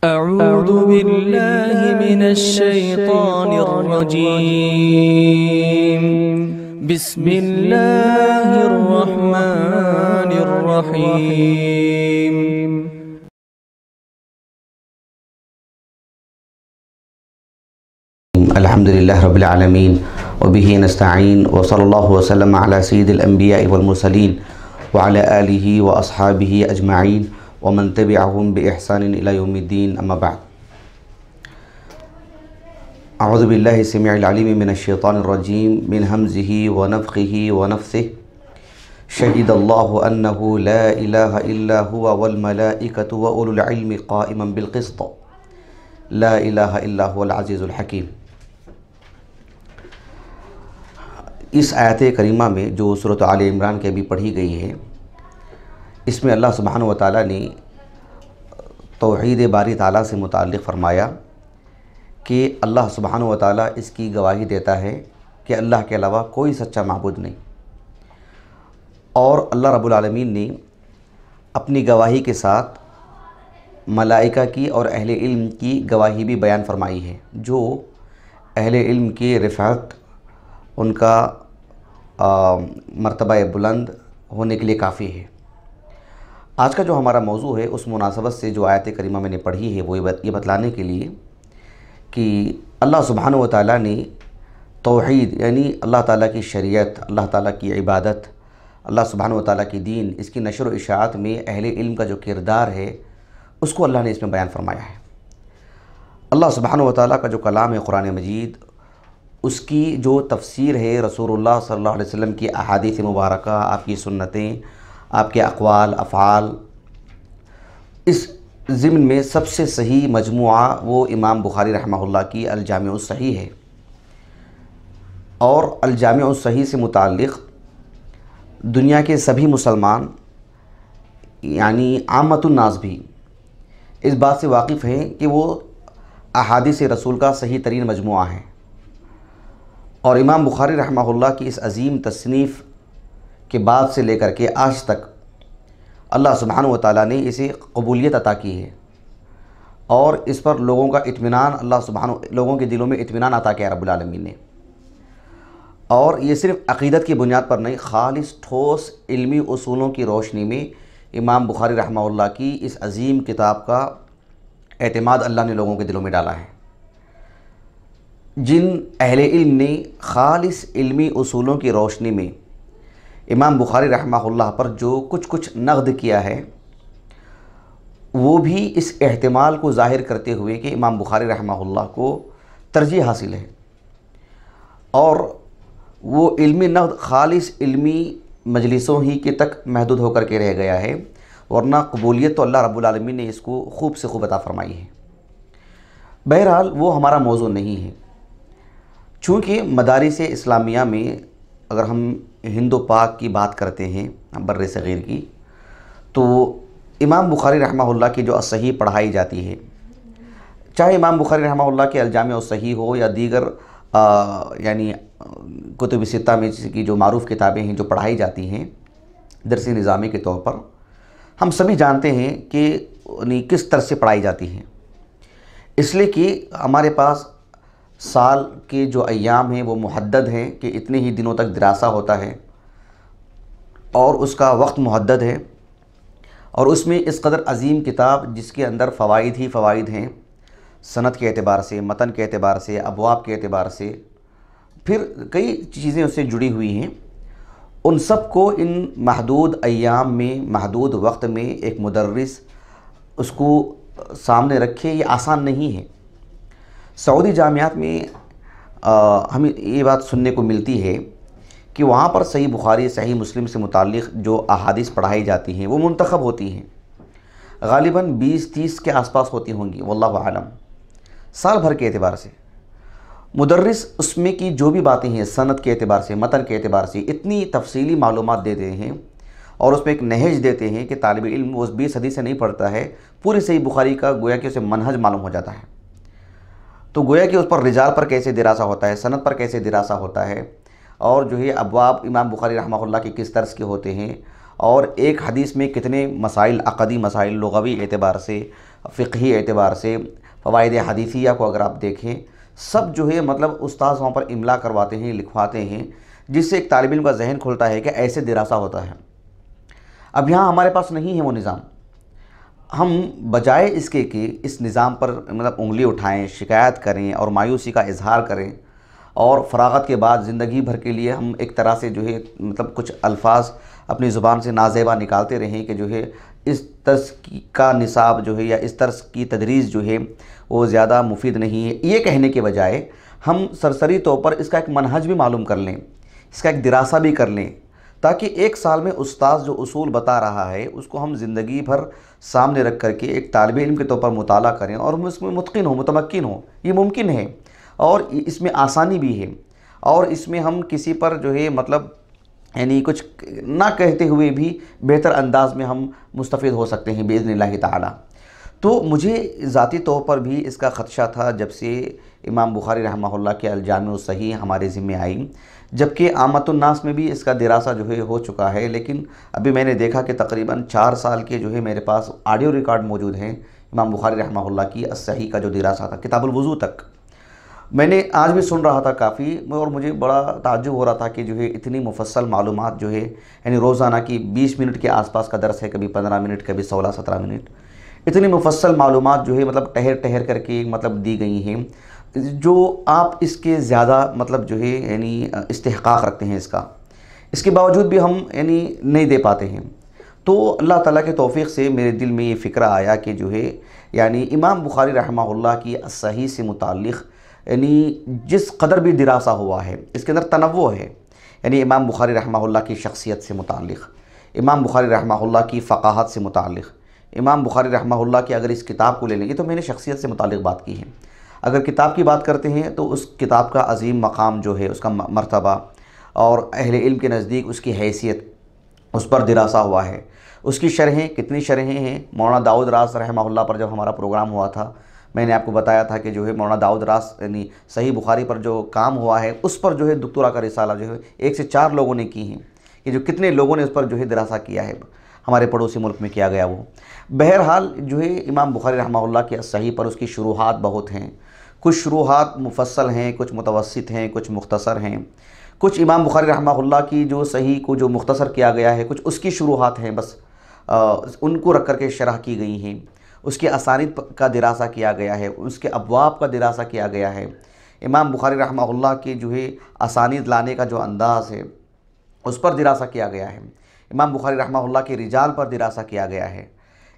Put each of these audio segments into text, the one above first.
अऊज़ु बिल्लाहि मिनश्शैतानिर्रजीम। बिस्मिल्लाहिर्रहमानिर्रहीम। अल्हम्दुलिल्लाहि रब्बिल आलमीन व बिही नस्तईन व सल्लल्लाहु वसल्लम अला सय्यिदिल अंबिया'i वल मुरसलीन व अला आलिहि व अस्हाबिहि अजमाइन व मन तबिअहुम बि इहसानिन इला यौमिद्दीन, अम्मा बअद। अऊज़ु बिल्लाहि समीइल अलीम मिनश शैतानिर रजीम मिन हमज़िहि व नफ़ख़िहि व नफ़्सिहि। शहीदल्लाहु अन्नहु ला इलाहा इल्ला हुवा वल मलाइकतु व उलुल इल्मि क़ाइमन बिल क़िस्त। ला इलाहा इल्ला हुवल अज़ीज़ुल हकीम। इस आयत करीमा में जो सूरत आले इमरान के अभी पढ़ी गई है, इसमें अल्लाह सुब्हानहु व तआला ने तौहीद बारी ताला से मुताल्लिक़ फ़रमाया कि अल्लाह सुब्हानहु व तआला इसकी गवाही देता है कि अल्लाह के अलावा कोई सच्चा माबूद नहीं। और अल्लाह रब्बुल आलमीन ने अपनी गवाही के साथ मलाइका की और अहले इल्म की गवाही भी बयान फरमाई है, जो अहले इल्म की रिफ़अत, उनका मर्तबा बुलंद होने के लिए काफ़ी है। आज का जो हमारा मौजू है, उस मुनासबत से जो आयत करीमा मैंने पढ़ी है, वो ये बतलाने के लिए कि अल्लाह सुब्हानहु व तआला ने तौहीद यानी अल्लाह ताला की शरीयत, अल्लाह ताला की इबादत, अल्लाह सुब्हानहु व तआला की दीन, इसकी नशर व इशाअत में अहले इल्म का जो किरदार है, उसको अल्लाह ने इसमें बयान फरमाया है। अल्लाह सुब्हानहु व तआला का जो कलाम है कुरान मजीद, उसकी जो तफसीर है रसूलुल्लाह सल्लल्लाहु अलैहि वसल्लम की अहादीस मुबारका, आपकी सुन्नतें, आपके अक़वाल अफ़आल, इस ज़िम्न में सबसे सही मजमुआ वो इमाम बुखारी रहमहुल्लाह की अल जामिउस सही है। और अल जामिउस सही से मुताल्लिक़ दुनिया के सभी मुसलमान यानी आमतुन नास भी इस बात से वाकिफ़ हैं कि वो अहादीस रसूल का सही तरीन मजमुआ है। और इमाम बुखारी रहमहुल्लाह की इस अज़ीम तसनीफ़ के बाद से लेकर के आज तक अल्लाह सुब्हानहु व तआला ने इसे कबूलियत अता की है और इस पर लोगों का इत्मीनान, लोगों के दिलों में इत्मीनान अता किया रब्बुल आलमीन ने। और ये सिर्फ़ अक़ीदत की बुनियाद पर नहीं, ख़ालिस ठोस इल्मी उसूलों की रोशनी में इमाम बुखारी रहमहुल्लाह की इस अज़ीम किताब का एतमाद अल्लाह ने लोगों के दिलों में डाला है। जिन अहले इल्म ने ख़ालिस इल्मी उसूलों की रोशनी में इमाम बुखारी रहमहुल्लाह पर जो कुछ नक़्द किया है, वो भी इस एहतिमाल को ज़ाहिर करते हुए कि इमाम बुखारी रहमहुल्लाह को तरजीह हासिल है और वो इल्मी नक़्द ख़ालिस इल्मी मजलिसों ही के तक महदूद होकर के रह गया है, वरना कबूलियत तो अल्लाह रब्बुल आलमीन ने इसको खूब से खूब अता फ़रमाई है। बहरहाल वो हमारा मौजू नहीं है। चूँकि मदारिस इस्लामिया में अगर हम हिंदू पाक की बात करते हैं बर्रे सग़ीर की, तो इमाम बुखारी रहमहुल्लाह की जो सही पढ़ाई जाती है, चाहे इमाम बुखारी रहमहुल्लाह के अल जामिउस सही हो या दीगर यानी कुतुब सित्ता में की जो मारूफ़ किताबें हैं जो पढ़ाई जाती हैं दरसी निज़ामी के तौर पर, हम सभी जानते हैं कि किस तरह से पढ़ाई जाती हैं। इसलिए कि हमारे पास साल के जो अय्याम हैं वो मुहद्दद हैं कि इतने ही दिनों तक दिरासा होता है और उसका वक्त मुहद्दद है, और उसमें इस कदर अज़ीम किताब जिसके अंदर फ़वाइद ही फ़वाइद हैं, सनद के एतबार से, मतन के एतबार से, अबवाब के एतबार से, फिर कई चीज़ें उससे जुड़ी हुई हैं, उन सब को इन महदूद अय्याम में, महदूद वक्त में एक मुदर्रिस उसको सामने रखे, ये आसान नहीं है। सऊदी जामियात में हमें ये बात सुनने को मिलती है कि वहाँ पर सही बुखारी, सही मुस्लिम से मुताल्लिक़ जो अहादीस पढ़ाई जाती हैं वो मुंतखब होती हैं, ग़ालिबन 20-30 के आसपास होती होंगी, वल्लाहु आलम, साल भर के एतबार से। मुदर्रिस उसमें की जो भी बातें हैं सनद के एतबार से, मतन के एतबार से इतनी तफसीली मालूमात देते हैं और उसमें एक नहज देते हैं कि तालिब इल्म वो 20 हदीस से नहीं पढ़ता है, पूरी सही बुखारी का गोया कि उसे मनहज मालूम हो जाता है। तो गोया कि उस पर रिजाल पर कैसे दिरासा होता है, सनद पर कैसे दिरासा होता है, और जो है अबवाब इमाम बुखारी रहमहुल्लाह के किस तर्ज के होते हैं और एक हदीस में कितने मसाइल, अक़दी मसाइल, लुग़वी एतबार से, फ़िक़ही एतबार से, फ़वाइद हदीसिया को अगर आप देखें, सब जो है मतलब उस्ताद वहाँ पर इमला करवाते हैं, लिखवाते हैं, जिससे एक तालिब इल्म का जहन खुलता है कि ऐसे दिरासा होता है। अब यहाँ हमारे पास नहीं है वो निज़ाम। हम बजाय इसके कि इस निज़ाम पर मतलब उंगली उठाएं, शिकायत करें और मायूसी का इजहार करें, और फ़राग़त के बाद ज़िंदगी भर के लिए हम एक तरह से जो है मतलब कुछ अल्फाज अपनी ज़ुबान से नाज़ेबा निकालते रहें कि जो है इस तर्स का निसाब जो है या इस तर्स की तदरीस जो है वो ज़्यादा मुफीद नहीं है, ये कहने के बजाय हम सरसरी तौर पर इसका एक मनहज भी मालूम कर लें, इसका एक दिरासा भी कर लें, ताकि एक साल में उस्ताद जो उसूल बता रहा है उसको हम ज़िंदगी भर सामने रख करके एक तालिब इल्म के तौर पर मुताला करें और हम इसमें मुतकिन हो, मुतमक्किन हो। ये मुमकिन है और इसमें आसानी भी है, और इसमें हम किसी पर जो है मतलब यानी कुछ ना कहते हुए भी बेहतर अंदाज में हम मुस्तफ़ीद हो सकते हैं बिइज़्निल्लाहि ताला। तो मुझे ज़ाती तौर पर भी इसका ख़दशा था जब से इमाम बुखारी रहमहुल्लाह के अल-जामिउ सही हमारे ज़िम्मे आई, जबकि आमतुन्नास में भी इसका दिरासा जो है हो चुका है। लेकिन अभी मैंने देखा कि तकरीबन 4 साल के जो है मेरे पास ऑडियो रिकॉर्ड मौजूद हैं इमाम बुखारी रहमहुल्लाह की अस-सही का जो दिरासा था, किताबुल वज़ू तक मैंने आज भी सुन रहा था काफ़ी, और मुझे बड़ा ताज्जुब हो रहा था कि जो है इतनी मुफस्सल मालूमात जो है, यानी रोज़ाना की 20 मिनट के आसपास का दर्स है, कभी 15 मिनट, कभी 16-17 मिनट, इतनी मुफस्सल मालूमात जो है मतलब ठहर ठहर करके मतलब दी गई हैं, जो आप इसके ज़्यादा मतलब जो है यानी इस्तिहक़ाक़ रखते हैं इसके बावजूद भी हम यानी नहीं दे पाते हैं। तो अल्लाह ताला के तौफ़ीक़ से मेरे दिल में ये फ़िक्र आया कि जो है यानी इमाम बुखारी रहमहुल्लाह की अस-सही से मुताल्लिक़ यानी जिस कदर भी दिरासा हुआ है, इसके अंदर तनव्वु है, यानी इमाम बुखारी रहमहुल्लाह की शख्सियत से मुताल्लिक़, इमाम बुखारी रहमहुल्लाह की फ़क़ाहत से मुताल्लिक़, इमाम बुखारी रहमहुल्लाह की अगर इस किताब को ले लेंगे तो मैंने शख्सियत से मुताल्लिक़ बात की है। अगर किताब की बात करते हैं तो उस किताब का अज़ीम मकाम जो है, उसका मर्तबा और अहले इल्म के नज़दीक उसकी हैसियत, उस पर दिरासा हुआ है। उसकी शरहें, कितनी शरहें हैं। मौलाना दाऊद रास रहमहुल्लाह पर जब हमारा प्रोग्राम हुआ था, मैंने आपको बताया था कि जो है मौलाना दाऊद रास यानी सही बुखारी पर जो काम हुआ है उस पर जो है दुक्तोरा का रिसाला जो है 1 से 4 लोगों ने की हैं, कि जो कितने लोगों ने उस पर जो है दिरासा किया है, हमारे पड़ोसी मुल्क में किया गया वो। बहरहाल जो है इमाम बुखारी रहमहुल्लाह के सही पर उसकी शुरूहात बहुत हैं, कुछ शुरूहात मुफस्सल हैं, कुछ मुतवस्सित हैं, कुछ मुख्तसर हैं। कुछ इमाम बुखारी रहमहुल्लाह की जो सही को जो मुख्तसर किया गया है, कुछ उसकी शुरूहात हैं, बस उनको रख कर के शरह की गई हैं। उसके असानीद का दिरासा किया गया है, उसके अबवाब का दिरासा किया गया है। इमाम बुखारी रहमहुल्लाह की जो है असानीद लाने का जो अंदाज़ है उस पर दिरासा किया गया है। इमाम बुखारी रहमहुल्लाह के रिजाल पर दिरासा किया गया है।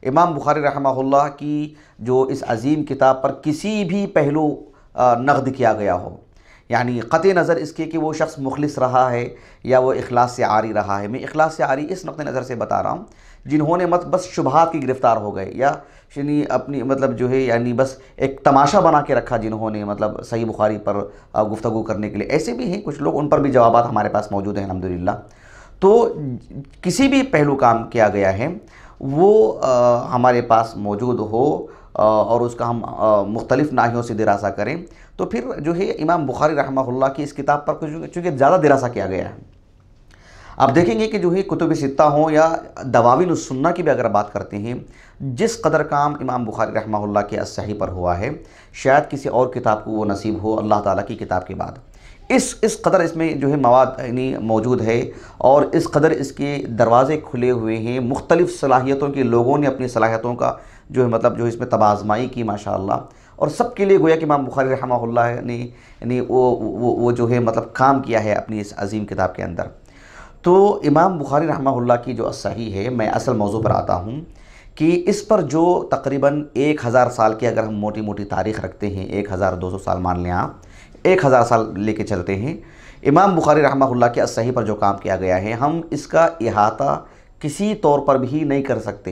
इमाम बुखारी रहमहुल्लाह की जो इस अज़ीम किताब पर किसी भी पहलू नक़द किया गया हो, यानी क़त्ई नज़र इसके कि वो शख्स मुखलिस रहा है या वो इखलास से आरी रहा है। मैं इखलास से आरी इस नुक़्ते नज़र से बता रहा हूँ जिन्होंने मत बस शुबहात की गिरफ़्तार हो गए, या यानी अपनी मतलब जो है यानी बस एक तमाशा बना के रखा जिन्होंने मतलब सही बुखारी पर गुफ्तगू करने के लिए। ऐसे भी हैं कुछ लोग, उन पर भी जवाबात हमारे पास मौजूद हैं अल्हम्दुलिल्लाह। तो किसी भी पहलू काम किया गया है वो हमारे पास मौजूद हो और उसका हम मुख्तलिफ़ नाहियों से दिरासा करें, तो फिर जो है इमाम बुखारी रहमहुल्लाह की इस किताब पर कुछ चूँकि ज़्यादा दिरासा किया गया है। आप देखेंगे कि जो है कुतुब सित्ता हों या दवाविन सुन्ना की भी अगर बात करते हैं, जिस कदर काम इमाम बुखारी रहमहुल्लाह के अस-सही पर हुआ है, शायद किसी और किताब को वो नसीब हो अल्लाह ताला की किताब के बाद। इस कदर इसमें जो है मवाद यानी मौजूद है और इस कदर इसके दरवाज़े खुले हुए हैं। मुख्तलिफ़ सलाहियतों के लोगों ने अपनी सलाहियतों का जो है मतलब जो इसमें तबाज़माई की माशाअल्लाह, और सब के लिए गोया कि इमाम बुखारी रहमहुल्लाह ने यानी वो जो है मतलब काम किया है अपनी इस अज़ीम किताब के अंदर। तो इमाम बुखारी रहमहुल्लाह की जो सही है, मैं असल मौजू पर आता हूँ कि इस पर जो तकरीबन 1000 साल की अगर हम मोटी मोटी तारीख़ रखते हैं, 1200 साल मान लें आप, 1000 साल लेके चलते हैं, इमाम बुखारी रहमहुल्लाह के सही पर जो काम किया गया है, हम इसका इहाता किसी तौर पर भी नहीं कर सकते।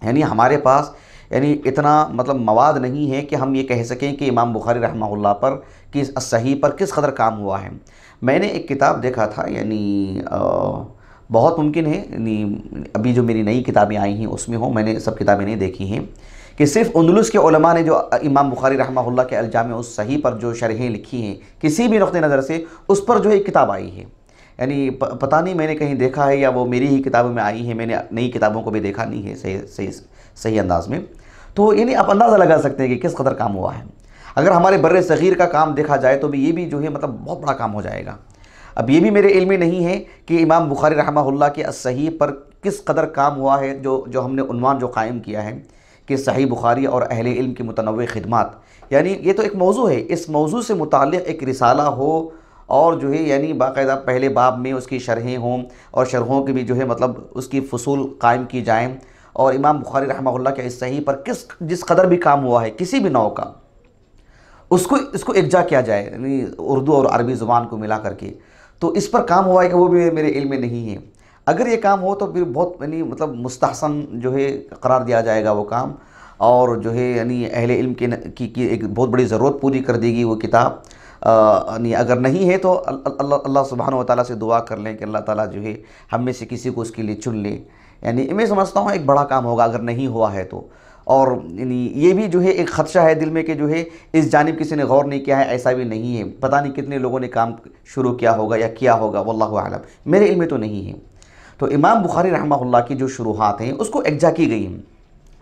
यानी हमारे पास यानी इतना मतलब मवाद नहीं है कि हम ये कह सकें कि इमाम बुखारी रहमहुल्लाह पर कि सही पर किस कदर काम हुआ है। मैंने एक किताब देखा था, यानी बहुत मुमकिन है यानी अभी जो मेरी नई किताबें आई हैं उसमें हो, मैंने सब किताबें नहीं देखी हैं, कि सिर्फ़ अंदलुस के उलमा ने जो इमाम बुखारी रहमहुल्लाह के अल-जामिउ सही पर जो शरहें लिखी हैं किसी भी नुक़्ते नज़र से, उस पर जो है एक किताब आई है। यानी पता नहीं मैंने कहीं देखा है या वो मेरी ही किताबों में आई है, मैंने नई किताबों को भी देखा नहीं है सही सही सही अंदाज में। तो यानी आप अंदाज़ा लगा सकते हैं कि किस कदर काम हुआ है। अगर हमारे बर्रे सग़ीर का काम देखा जाए तो भी ये भी जो है मतलब बहुत बड़ा काम हो जाएगा। अब ये भी मेरे इल्म में नहीं है कि इमाम बुखारी रहमहुल्लाह के सही पर किस कदर काम हुआ है। जो हमने उन्वान जो कायम किया है कि सही बुखारी और अहले इल्म की मुतनव्वे खिदमात, यानी ये तो एक मौजू है, इस मौजू से मुताल्लिक़ एक रिसाला हो और जो है यानी बाकायदा पहले बाब में उसकी शरहें हों और शरहों की भी जो है मतलब उसकी फ़ुसूल कायम की जाएँ और इमाम बुखारी रहमहुल्लाह के इस सही पर जिस कदर भी काम हुआ है किसी भी नौ का इसको एकजा किया जाए, यानी उर्दू और अरबी ज़ुबान को मिला करके। तो इस पर काम हुआ है कि वो भी मेरे इल्म में नहीं है। अगर ये काम हो तो फिर बहुत यानी मतलब मुस्तहसन जो है करार दिया जाएगा वो काम, और जो है यानी अहले इल्म की एक बहुत बड़ी ज़रूरत पूरी कर देगी वो किताब। यानी अगर नहीं है तो अल्लाह सुब्हानहू व तआला से दुआ कर लें कि अल्लाह ताला जो है हम में से किसी को उसके लिए चुन ले। यानी मैं समझता हूँ एक बड़ा काम होगा अगर नहीं हुआ है तो। और यानी ये भी जो है एक ख़दशा है दिल में कि जो है इस जानिब किसी ने गौर नहीं किया है, ऐसा भी नहीं है। पता नहीं कितने लोगों ने काम शुरू किया होगा या किया होगा, वल्लाहु आलम, मेरे इल्म में तो नहीं है। तो इमाम बुखारी रहमहुल्लाह की जो शुरुआत हैं उसको एकजा की गई हैं,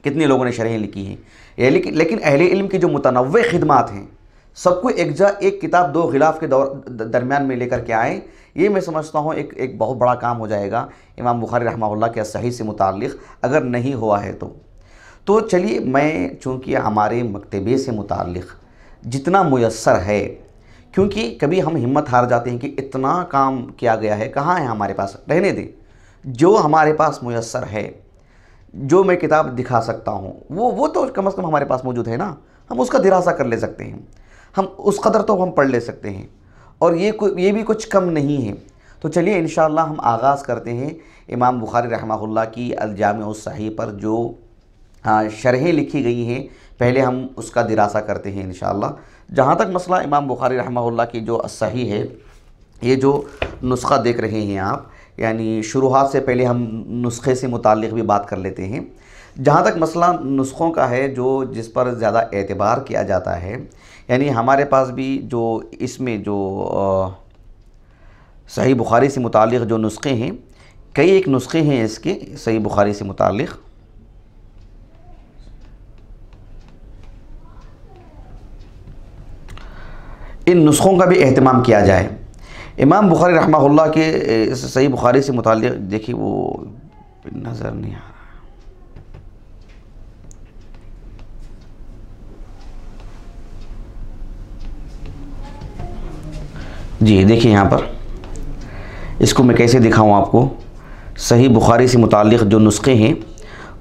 कितने लोगों ने शरहें लिखी हैं, लेकिन अहले इल्म की जो मुतनव्वे खिदमात हैं सबको एकजा एक किताब दो गिलाफ के दरमियान में लेकर के आए। ये मैं समझता हूँ एक बहुत बड़ा काम हो जाएगा इमाम बुखारी रहमहुल्लाह के सही से मुताल्लिक़ अगर नहीं हुआ है तो चलिए मैं चूँकि हमारे मकतबे से मुताल्लिक़ जितना मुयस्सर है, क्योंकि कभी हम हिम्मत हार जाते हैं कि इतना काम किया गया है, कहाँ है हमारे पास, रहने दें। जो हमारे पास मुयस्सर है, जो मैं किताब दिखा सकता हूँ वो तो कम से कम हमारे पास मौजूद है ना, हम उसका दिरासा कर ले सकते हैं, हम उस कदर तो हम पढ़ ले सकते हैं, और ये भी कुछ कम नहीं है। तो चलिए इंशाअल्लाह हम आगाज़ करते हैं इमाम बुखारी रहमहुल्लाह की अल-जामिउ अस-सहीह पर जो शरहें लिखी गई हैं, पहले हम उसका दिरासा करते हैं इंशाअल्लाह। जहाँ तक मसला इमाम बुखारी रहमहुल्लाह की जो सहीह है, ये जो नुस्ख़ा देख रहे हैं आप, यानी शुरुआत से पहले हम नुस्खे से मुताल्लिक़ भी बात कर लेते हैं। जहाँ तक मसला नुस्ख़ों का है जो जिस पर ज़्यादा एतबार किया जाता है, यानी हमारे पास भी जो इसमें जो सही बुखारी से मुताल्लिक़ जो नुस्खे हैं, कई एक नुस्खे हैं इसके सही बुखारी से मुताल्लिक़। इन नुस्ख़ों का भी एहतमाम किया जाए। इमाम बुखारी रहमहुल्लाह के सही बुखारी से मुताल्लिक़ देखिए वो नज़र नहीं आ रहा, जी देखिए यहाँ पर, इसको मैं कैसे दिखाऊँ आपको। सही बुखारी से मुताल्लिक़ जो नुस्खे हैं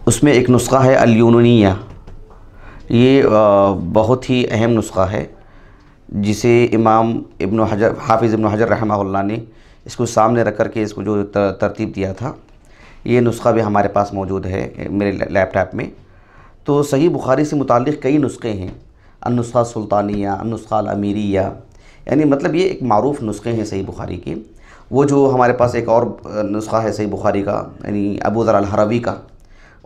उसमें एक नुस्ख़ा है अल-यूनूनिया। ये बहुत ही अहम नुस्ख़ा है जिसे इमाम इब्न हजर हाफिज़ इब्न हजर रहमहुल्लाह ने इसको सामने रख कर के इसको जो तरतीब दिया था, ये नुस्ख़ा भी हमारे पास मौजूद है मेरे लैपटॉप में। तो सही बुखारी से मुताल्लिक़ कई नुस्खे हैं, अन-नुस्ख़ा सुल्तानिया, अन-नुस्ख़ा अल-अमीरिया, यानी मतलब ये एक मारूफ़ नुस्खे हैं सही बुखारी के। वो जो हमारे पास एक और नुस्ख़ा है सही बुखारी का, यानी अबू ज़र अल-हरवी का,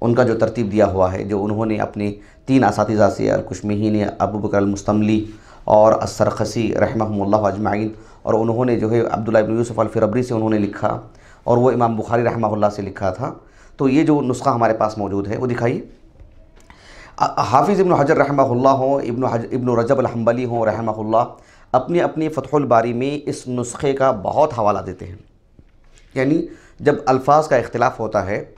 उनका जो तरतीब दिया हुआ है, जो उन्होंने अपने 3 असातिज़ा से अल-कुशमही ने, अबू बकर अल-मुस्तमली और अस-सरख़सी रहमहुमुल्लाह अजमाइन, और उन्होंने जो है अब्दुल्लाह इब्न यूसुफ़ अल-फ़िरब्री से उन्होंने लिखा, और वो इमाम बुखारी रहमहुल्लाह से लिखा था। तो ये जो नुस्ख़ा हमारे पास मौजूद है वो दिखाइए। हाफिज़ इब्न हजर रहमहुल्लाह हो, इब्न रजब अल-हंबली हो रहमहुल्लाह, अपनी अपनी फ़तहुल बारी में इस नुस्खे का बहुत हवाला देते हैं। यानी जब अल्फाज का इख्तिलाफ़ होता है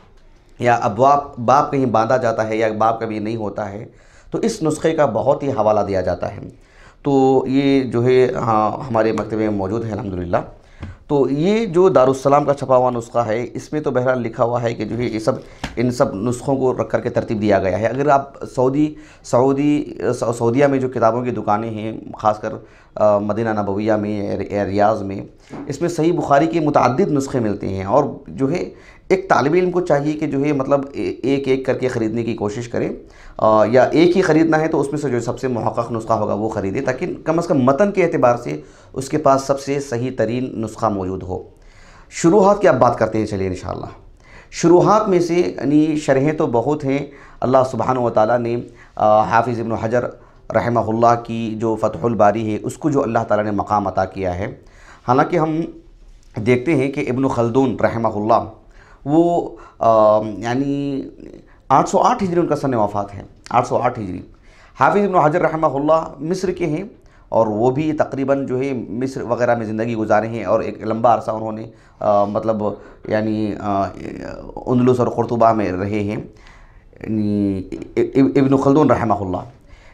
या अबवाब बाब कहीं बांधा जाता है या बाब कभी नहीं होता है, तो इस नुस्खे का बहुत ही हवाला दिया जाता है। तो ये जो है हाँ हमारे मकतबे में मौजूद है अल्हम्दुलिल्लाह। तो ये जो दारुस्सलाम का छपा हुआ नुस्खा है, इसमें तो बहरहाल लिखा हुआ है कि जो है इन सब नुस्खों को रख कर के तरतीब दिया गया है। अगर आप सऊदीया में जो किताबों की दुकानें हैं, ख़ासकर मदीना नबविया में, रियाज़ में, इसमें सही बुखारी के मुतअद्दिद नुस्खे मिलते हैं। और जो है एक तालिब इल्म को चाहिए कि जो है मतलब एक एक करके ख़रीदने की कोशिश करें, या एक ही ख़रीदना है तो उसमें से जो सबसे मुहक़्क़क़ नुस्खा होगा वो ख़रीदे, ताकि कम से कम मतन के एतबार से उसके पास सबसे सही तरीन नुस्खा मौजूद हो। शुरुआत की आप बात करते हैं, चलिए इंशाअल्लाह। शुरुआत में से यानी शरहें तो बहुत हैं। अल्लाह सुब्हानहू व तआला ने हाफिज़ इब्न हजर रहमहुल्लाह की जो फ़तहुल बारी है उसको जो अल्लाह ताला ने मकाम अता किया है। हालांकि हम देखते हैं कि इब्न खल्दून रहमहुल्लाह वो यानी 808 हिजरी उनका सन वफ़ात है, 808 हिजरी। हाफिज़ इब्न हजर रहमहुल्लाह मिस्र के हैं और वो भी तकरीबन जो है मिस्र वग़ैरह में ज़िंदगी गुजारे हैं और एक लंबा अरसा उन्होंने मतलब यानी अंदलुस और कुर्तुबा में रहे हैं। इब्न खल्दून रहमहुल्लाह,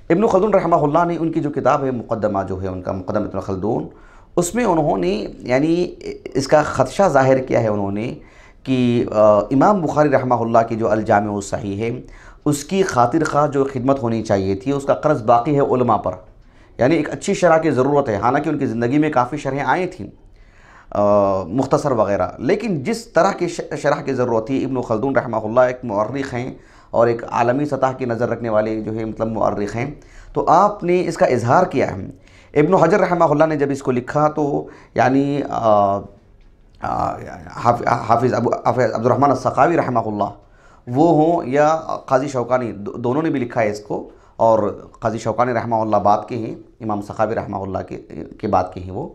इब्न खल्दून रहमहुल्लाह ने उनकी जो किताब है मुक़द्दमा जो है उनका मुक़द्दमा इब्न खल्दून, उसमें उन्होंने यानी इसका ख़दशा ज़ाहिर किया है उन्होंने कि इमाम बुखारी रहमहुल्लाह की जो अल-जामिउ सहीह है उसकी खातिर ख़्वाह जो खिदमत होनी चाहिए थी उसका क़र्ज़ बाकी है उलमा पर, यानी एक अच्छी शरह की ज़रूरत है। हालांकि उनकी ज़िंदगी में काफ़ी शरहें आई थीं मुख्तसर वग़ैरह, लेकिन जिस तरह की शरह की ज़रूरत थी, इब्न खल्दून रहमहुल्लाह एक मुअर्रिख़ हैं और एक आलमी सतह की नज़र रखने वाले जो है मतलब मुअर्रिख़ हैं, तो आपने इसका इजहार किया है। इब्न हजर रहमहुल्लाह ने जब इसको लिखा तो यानी हाफिज़ अब्दुर्रहमान अस्सक़ावी रहमहुल्लाह वो हों या क़ाज़ी शौकानी, दोनों ने भी लिखा है इसको। और क़ाज़ी शौकानी रहमहुल्लाह बाद के हैं, इमाम सख़ावी रहमहुल्लाह के बाद के हैं वो।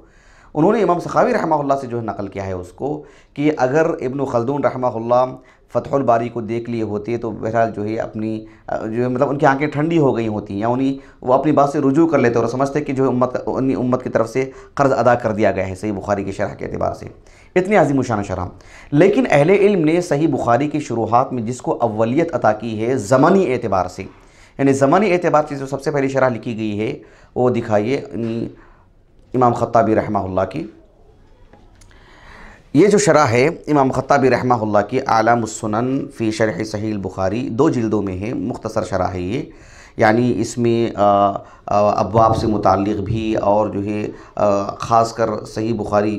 उन्होंने इमाम सख़ावी रहमहुल्लाह से जो है नक़ल किया है उसको कि अगर इब्न खल्दून रहमहुल्लाह फ़तहुल बारी को देख लिए होते तो बहरहाल जो है अपनी जो है मतलब उनकी आंखें ठंडी हो गई होती या उन्हीं वो अपनी बात से रुजू कर लेते और समझते कि जो उम्मत की तरफ से क़र्ज़ अदा कर दिया गया है सही बुखारी की शरह के अतबार से, इतनी अज़ीम शान शरह। लेकिन अहले इल्म ने सही बुखारी की शुरुआत में जिसको अव्वलियत अता की है ज़मानी एतबार से, यानी ज़मानी एतबार से जो सबसे पहली शरह लिखी गई है वो दिखाइए इमाम ख़त्ताबी रहमहुल्लाह की। ये जो शरह है इमाम ख़त्ताबी रहमहुल्लाह की आलामुस्सुनन फ़ी शरह सहीह बुखारी, 2 जिल्दों में है, मुख्तसर शरह है ये। यानी इसमें अब्वाब से मुताल्लिक़ भी और जो है ख़ासकर सही बुखारी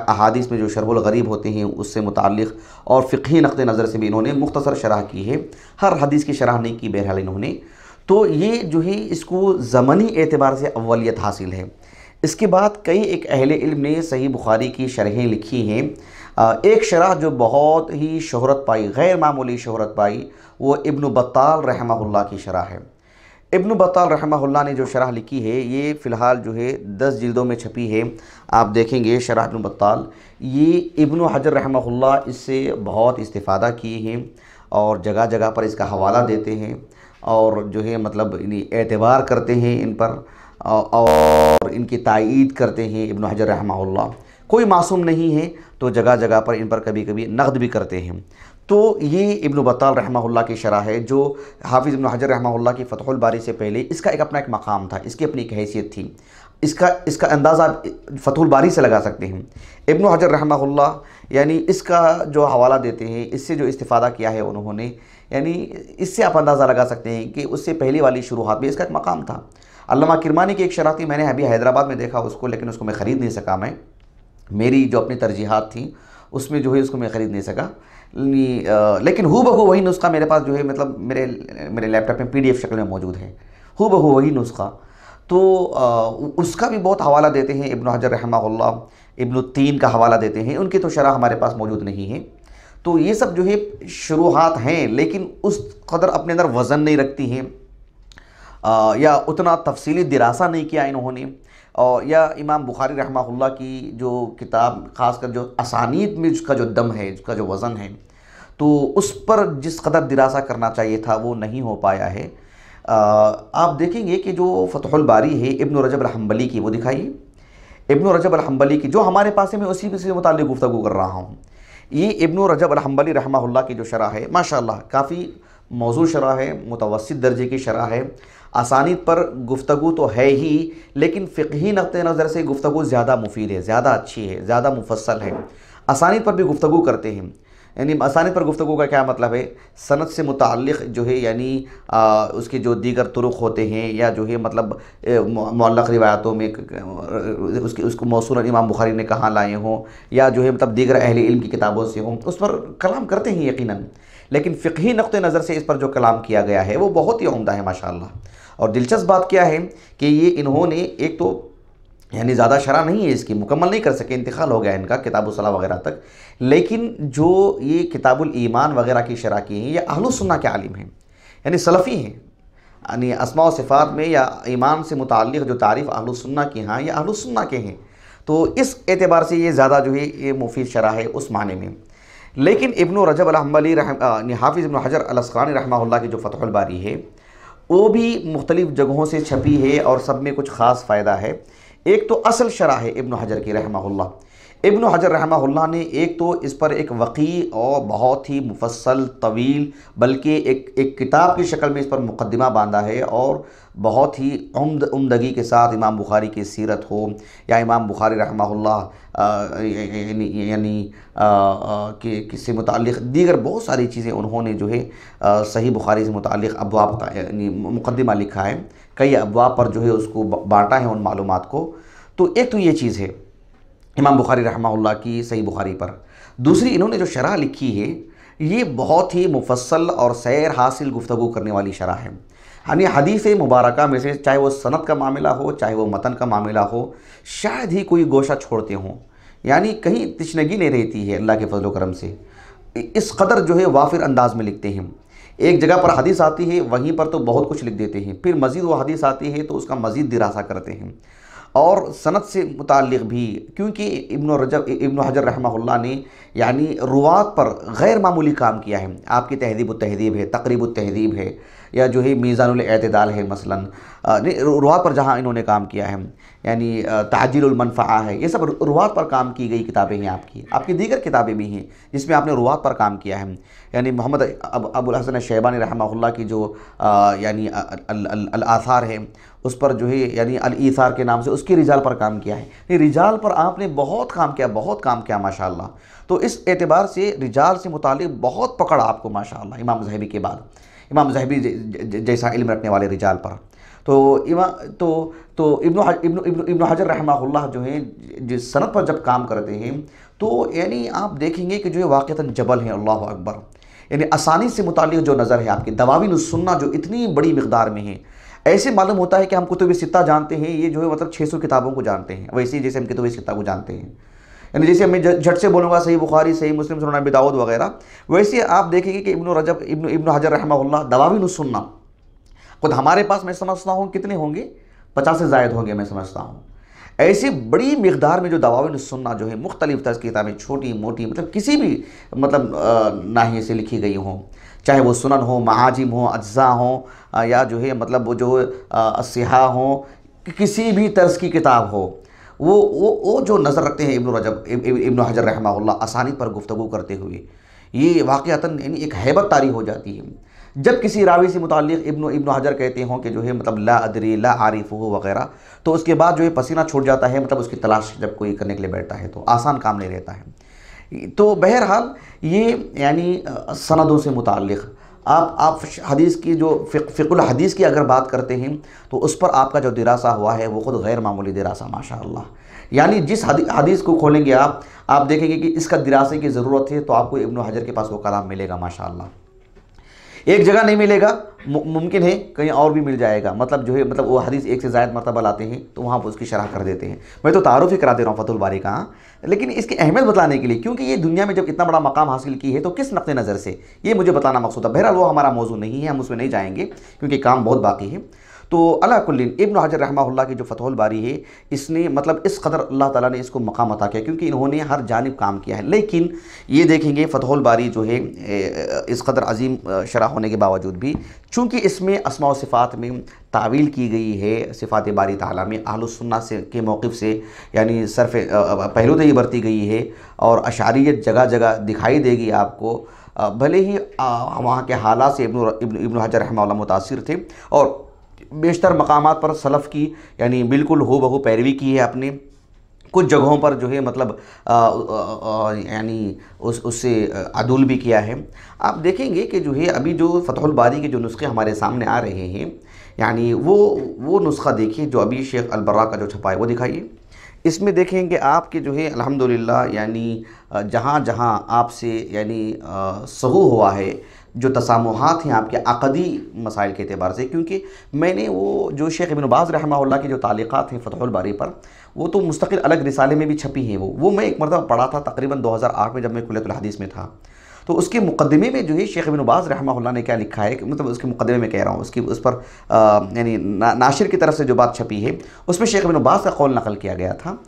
अहादीस में जो शरहुल गरीब होते हैं उससे मुताल्लिक़ और फ़िक़ही नक़्ते नज़र से भी इन्होंने मुख्तसर शरह की है, हर हदीस की शरह नहीं की बहरहाल इन्होंने। तो ये जो है इसको ज़मानी एतबार से अव्वलियत हासिल है। इसके बाद कई एक अहले इल्म ने सही बुखारी की शरहें लिखी हैं। एक शरह जो बहुत ही शोहरत पाई, गैर मामूली शोहरत पाई, वो इब्न बत्ताल रहमहुल्लाह की शरह है। इब्न बत्ताल रहमहुल्लाह ने जो शरह लिखी है ये फ़िलहाल जो है 10 जिल्दों में छपी है। आप देखेंगे शरह इब्न बत्ताल, ये इब्न हजर रहमहुल्लाह इससे बहुत इस्तिफ़ादा किए हैं और जगह जगह पर इसका हवाला देते हैं और जो है मतलब एतबार करते हैं इन पर और इनकी तायीद करते हैं। इब्न हजर रहमहुल्लाह कोई मासूम नहीं है तो जगह जगह पर इन पर कभी कभी नक़द भी करते हैं। तो ये इब्न बत्ताल रहमहुल्लाह की शरह है जो हाफिज़ इब्न हजर रहमहुल्लाह की फ़तहुल बारी से पहले इसका एक अपना एक मकाम था, इसकी अपनी एक हैसियत थी। इसका अंदाज़ा आप फ़तहुल बारी से लगा सकते हैं। इब्न हजर रहमहुल्लाह यानी इसका जो हवाला देते हैं, इससे जो इस्तिफ़ादा किया है उन्होंने, यानी इससे आप अंदाज़ा लगा सकते हैं कि उससे पहले वाली शुरुआत में इसका एक मकाम था। अल्लामा किरमानी की एक शरह थी, मैंने अभी हैदराबाद में देखा उसको, लेकिन उसको मैं ख़रीद नहीं सका। मेरी जो अपनी तरजीहात थी उसमें जो है उसको मैं ख़रीद नहीं सका, लेकिन हू बहू वही नुस्खा मेरे पास जो है मतलब मेरे लैपटॉप में PDF शक्ल में मौजूद है, हू बहू वही नुस्खा। तो उसका भी बहुत हवाला देते हैं इब्न हजर रहमहुल्लाह, इब्न तीन का हवाला देते हैं, उनकी तो शरह हमारे पास मौजूद नहीं है। तो ये सब जो है शुरुआत हैं, लेकिन उस कदर अपने अंदर वज़न नहीं रखती हैं या उतना तफसीली दिरासा नहीं किया इन्होंने। और या इमाम बुखारी रहमहुल्लाह की जो किताब ख़ासकर जो असानीद में उसका जो दम है, उसका जो वज़न है, तो उस पर जिस कदर दिरासा करना चाहिए था वो नहीं हो पाया है। आप देखेंगे कि जो फ़तहुल बारी है इब्न रजब अल-हम्बली की, वो दिखाइए इब्न रजब अल-हम्बली की, जो हमारे पास है, मैं उसी से मुताल्लिक़ गुफ्तगू कर रहा हूँ। ये इब्न रजब अल-हम्बली रहमहुल्लाह की जो शरह है माशाअल्लाह काफ़ी मौजू शरह है, मुतवस्सित दर्जे की शरह है। असानीद पर गुफ्तगू तो है ही, लेकिन फ़िक़ही नक़्ते नज़र से गुफ्तगू ज़्यादा मुफीद है, ज़्यादा अच्छी है, ज़्यादा मुफस्सल है। असानीद पर भी गुफ्तगू करते हैं, यानी असानीद पर गुफ्तगू का क्या मतलब है, सनद से मुताल्लिक़ जो है यानी उसके जो दीगर तुरुक़ होते हैं या जो है मतलब मुअल्लक़ रिवायतों में उसको मौसूलन इमाम बुखारी ने कहाँ लाए हों या जो है मतलब दीगर अहले इल्म की किताबों से हों, उस पर कलाम करते हैं यकीनन। लेकिन फ़िक़ही नक़्ते नज़र से इस पर जो कलाम किया गया है वो बहुत ही उम्दा है माशाअल्लाह। और दिलचस्प बात क्या है कि ये इन्होंने एक तो यानी ज़्यादा शरह नहीं है इसकी, मुकम्मल नहीं कर सके, इंतकाल हो गया इनका किताबुल सलाह वगैरह तक, लेकिन जो ये किताबुल ईमान वगैरह की शरह की हैं ये अहलुस सुन्नह के आलिम हैं, यानी सलफ़ी हैं। यानी अस्मा व सिफ़ात में या ईमान से मुताल्लिक़ जो तारीफ़ अहलुस सुन्नह की, हाँ ये अहलुस सुन्नह के हैं। तो इस एतबार से ये ज़्यादा जो है ये मुफीद शरह है उस माने में। लेकिन इब्न रजब अल-हंबली हाफिज़ इब्न हजर अल-अस्क़लानी रहमहुल्लाह की जो फ़तहुल बारी है वो भी मुख्तलिफ़ जगहों से छपी है और सब में कुछ ख़ास फ़ायदा है। एक तो असल शरह है इब्न हजर की रहमहुल्लाह। इब्न हजर रहमहुल्लाह ने एक तो इस पर एक वक़ी और बहुत ही मुफस्सल तवील बल्कि एक किताब की शक्ल में इस पर मुक़द्दिमा बांधा है और बहुत ही उम्दगी के साथ इमाम बुखारी की सीरत हो या इमाम बुखारी रहमहुल्लाह यानी कि किससे मुताल्लिक़ दीगर बहुत सारी चीज़ें उन्होंने जो है सही बुखारी से मुताल्लिक़ अब्वाब का यानी मुक़द्दिमा लिखा है, कई अब्वाब पर जो है उसको बांटा है उन मालूमात को। तो एक तो ये चीज़ है इमाम बुखारी रहमहुल्लाह की सही बुखारी पर। दूसरी इन्होंने जो शरह लिखी है ये बहुत ही मुफस्सल और सैर हासिल गुफ्तगू करने वाली शरह है। यानी हदीस मुबारका में से चाहे वो सनद का मामला हो चाहे वो मतन का मामला हो शायद ही कोई गोशा छोड़ते हों, यानी कहीं तिश्नगी नहीं रहती है अल्लाह के फजल करम से। इस कदर जो है वाफिर अंदाज में लिखते हैं। एक जगह पर हदीस आती है वहीं पर तो बहुत कुछ लिख देते हैं, फिर मज़ीद वो हदीस आती है तो उसका मज़ीद दिरासा करते हैं और सनद से मुताल्लिक़ भी, क्योंकि इब्न हजर रहमहुल्लाह ने यानी रुवात पर गैर मामूली काम किया है। आपकी तहज़ीब तहज़ीब है, तक़रीब तहज़ीब है या जो है मीज़ानुल एतदाल है मसलन, रुवात पर जहाँ इन्होंने काम किया है यानी ताजीलुल मनफ़आ है, ये सब रुवात पर काम की गई किताबें हैं। आपकी दीगर किताबें भी हैं जिसमें आपने रुवात पर काम किया है। यानी मोहम्मद अबुल हसन शैबानी रहमहुल्लाह की जो यानी अल आसार है उस पर जो है यानी अल ईसार के नाम से उसकी रिजाल पर काम किया है। रिजाल पर आपने बहुत काम किया माशाअल्लाह। तो इस एतबार से रिजाल से मुतालिक बहुत पकड़ आपको माशाअल्लाह, इमाम ज़हबी के बाद, इमाम ज़हबी जैसा इल्म रखने वाले रिजाल पर। तो इब्न हजर रहमहुल्लाह जो है जिस सनद पर जब काम करते हैं तो यानी आप देखेंगे कि जो है वाक़तन जबल है, अल्लाह अकबर। यानी आसानी से मुताल्लिक़ जो नज़र है आपकी दवाविन सुन्ना जो इतनी बड़ी मिक़दार में है, ऐसे मालूम होता है कि हम कुतुब सित्ता जानते हैं, ये जो है मतलब 600 किताबों को जानते हैं, वैसे ही जैसे हम कुतुब सित्ता को जानते हैं। यानी जैसे मैं झट से बोलूँगा सही बुखारी, सही मुस्लिम, सुनन अबी दाऊद वगैरह, वैसे आप देखेंगे कि इब्न हजर रहमहुल्लाह दवाविन सुन्ना खुद हमारे पास मैं समझता हूँ कितने होंगे, 50 से ज़ायद होंगे मैं समझता हूँ। ऐसी बड़ी मिक़दार में जो दवाविन सुन्ना जो है मुख्तलिफ़ तरह की किताबें छोटी मोटी मतलब किसी भी मतलब नाहिए से लिखी गई हों, चाहे वो सुनन हो, महाजिम हो, अज्जा हो या जो है मतलब वो जो सिहा हो, किसी भी तर्ज की किताब हो, वो जो नज़र रखते हैं इब्न हजर रहमहुल्लाह आसानी पर गुफ्तगू करते हुए, ये वाक़अतन यानी एक हैबत तारी हो जाती है। जब किसी रावी से मुताल्लिक़ इब्न हजर कहते हों कि जो है मतलब ला अदरी ला आरिफुहु वग़ैरह, तो उसके बाद जो है पसीना छूट जाता है, मतलब उसकी तलाश जब कोई करने के लिए बैठता है तो आसान काम नहीं रहता है। तो बहरहाल ये यानी सनदों से मुताल्लिक़ आप हदीस की जो फ़िक़ुल हदीस की अगर बात करते हैं तो उस पर आपका जो दिरासा हुआ है वो ख़ुद गैर मामूली दिरासा माशाअल्लाह। यानी जिस हदीस को खोलेंगे आप देखेंगे कि इसका दिरासे की ज़रूरत है तो आपको इब्न हजर के पास वो कलाम मिलेगा माशाअल्लाह। एक जगह नहीं मिलेगा, मुमकिन है कहीं और भी मिल जाएगा, मतलब जो है मतलब वो हदीस एक से ज़ायद मरतबा लाते हैं तो वहाँ पर उसकी शरह कर देते हैं। मैं तो तारुफ़ ही करा दे रहा हूँ फतहुल बारी का, लेकिन इसकी अहमियत बताने के लिए, क्योंकि ये दुनिया में जब इतना बड़ा मकाम हासिल की है तो किस नक़्ते नज़र से, ये मुझे बताना मकसूद है। बहरहाल वो हमारा मौजू नहीं है, हम उसमें नहीं जाएंगे क्योंकि काम बहुत बाकी है। तो अला कुल्लिन इब्न हजर रहमहुल्लाह की जो फतहुल बारी है इसने मतलब इस कदर अल्लाह ताला ने इसको मकाम अता किया क्योंकि इन्होंने हर जानिब काम किया है। लेकिन ये देखेंगे फतहुल बारी जो है इस कदर अजीम शरह होने के बावजूद भी, चूँकि इसमें अस्मा व सिफ़ात में तावील की गई है, सिफ़ात बारी ताला में अहलुस सुन्नह से के मौक़िफ़ से यानी सरफ़ पहलूदही बरती गई है और अशारियत जगह जगह दिखाई देगी आपको। भले ही वहाँ के हालात से इब्न हजर रहमहुल्लाह मुतासिर थे और बेशतर मकामात पर सलफ़ की यानी बिल्कुल हो बहू पैरवी की है आपने, कुछ जगहों पर जो है मतलब यानी उससे अदुल भी किया है। आप देखेंगे कि जो है अभी जो फतहुल बारी के जो नुस्खे हमारे सामने आ रहे हैं, यानी वो नुस्खा देखिए जो अभी शेख अल-बर्रा का जो छपा है वो दिखाइए। इसमें देखेंगे आपके जो है अल्हम्दुलिल्लाह यानी जहाँ जहाँ आपसे यानी सहू हुआ है, जो तसामुहात हैं आपके अक़दी मसाइल के एतबार से, क्योंकि मैंने वो जो शेख इब्न बाज़ रहमहुल्लाह की जो तालीक़ात हैं फतहुल बारी पर, वो तो मुस्तक़िल अलग रिसाले में भी छपी हैं। वो मैं एक मरतबा पढ़ा था तकरीबन 2008 में जब मैं कुल्लियतुल हदीस में था। तो उसके मुक़द्दिमे में जो है शेख इब्न बाज़ रहमहुल्लाह ने क्या लिखा है, मतलब उसके मुक़द्दिमे में कह रहा हूँ, उस पर यानी नाशिर की तरफ से जो बात छपी है उसमें शेख इब्न बाज़ का कौल नक़ल किया गया था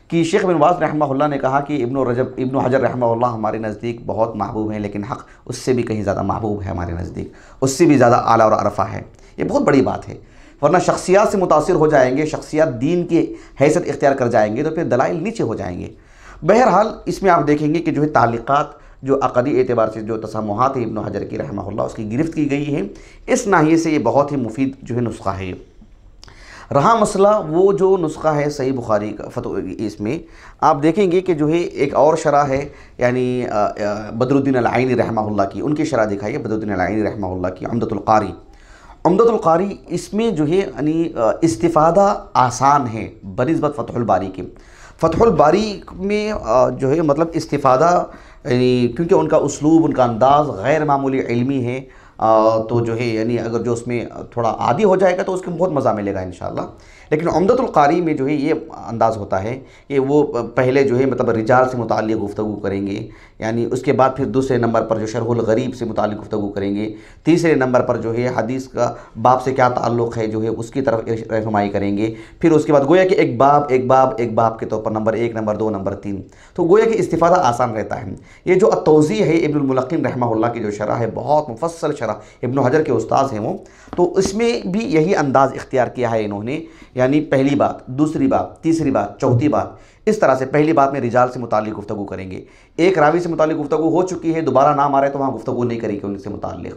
कि शेख बिन बाज़ रहमहुल्लाह ने कहा कि इब्न हजर रहमहुल्लाह हमारे नज़दीक बहुत महबूब हैं, लेकिन हक़ उससे भी कहीं ज़्यादा महबूब है हमारे नज़दीक, उससे भी ज़्यादा आला और अरफ़ा है। ये बहुत बड़ी बात है, वरना शख्सियात से मुतासिर हो जाएंगे, शख्सियात दीन की हैसियत इख्तियार कर जाएंगे तो फिर दलाइल नीचे हो जाएंगे। बहरहाल इसमें आप देखेंगे कि जो है ताल्लिक़ात, जो अक़दी एतबार से जो तसम्मुहात है इब्न हजर की रहमहुल्लाह उसकी गिरफ्त की गई है। इस नाहिए से ये बहुत ही मुफीद जो है नुस्ख़ा है। रहा मसला वो जो नुस्ख़ा है सही बुखारी का इसमें आप देखेंगे कि जो है एक और शरह है, यानी बदरुद्दीन अल-आइनी रहमहुल्लाह की, उनकी शरह दिखाई है बदरुद्दीन अल-आइनी रहमहुल्लाह की उम्दतुल क़ारी। उम्दतुल क़ारी इसमें जो है यानी इस्तिफ़ादा आसान है बनिस्बत फ़तहुल बारी के। फ़तहुल बारी में जो है मतलब इस्तिफ़ादा यानी क्योंकि उनका उसलूब, उनका अंदाज़ गैर मामूली इल्मी है, तो जो है यानी अगर जो उसमें थोड़ा आदी हो जाएगा तो उसको बहुत मज़ा मिलेगा इंशाअल्लाह। लेकिन उम्दतुल क़ारी में जो है ये अंदाज़ होता है कि वो पहले जो है मतलब रिजाल से मुताल्लिक़ गुफ्तगू करेंगे, यानी उसके बाद फिर दूसरे नंबर पर जो शरहुल गरीब से मुताल्लिक़ गुफ्तगू करेंगे, तीसरे नंबर पर जो है हदीस का बाब से क्या ताल्लुक़ है जो है उसकी तरफ रहनुमाई करेंगे। फिर उसके बाद गोया कि एक बाब के तौर पर नंबर 1, नंबर 2, नंबर 3, तो गोया कि इस्तिफ़ादा आसान रहता है। ये जो अत-तौज़ी है इब्नुल मुलक़्क़िन रहमहुल्लाह की जो शरह है, बहुत मुफ़स्सल शरह, इब्न हजर के उस्ताद हैं वो, तो इसमें भी यही अंदाज़ इख्तियार किया है इन्होंने, यानी पहली बात, दूसरी बात, तीसरी बात, चौथी बात, इस तरह से पहली बात में रिजाल से मुताल्लिक़ गुफ्तगू करेंगे। एक रावी से मुताल्लिक़ गुफ्तगू हो चुकी है, दोबारा नाम आ रहा है तो वहाँ गुफ्तगू नहीं करेंगे उनसे मुताल्लिक़।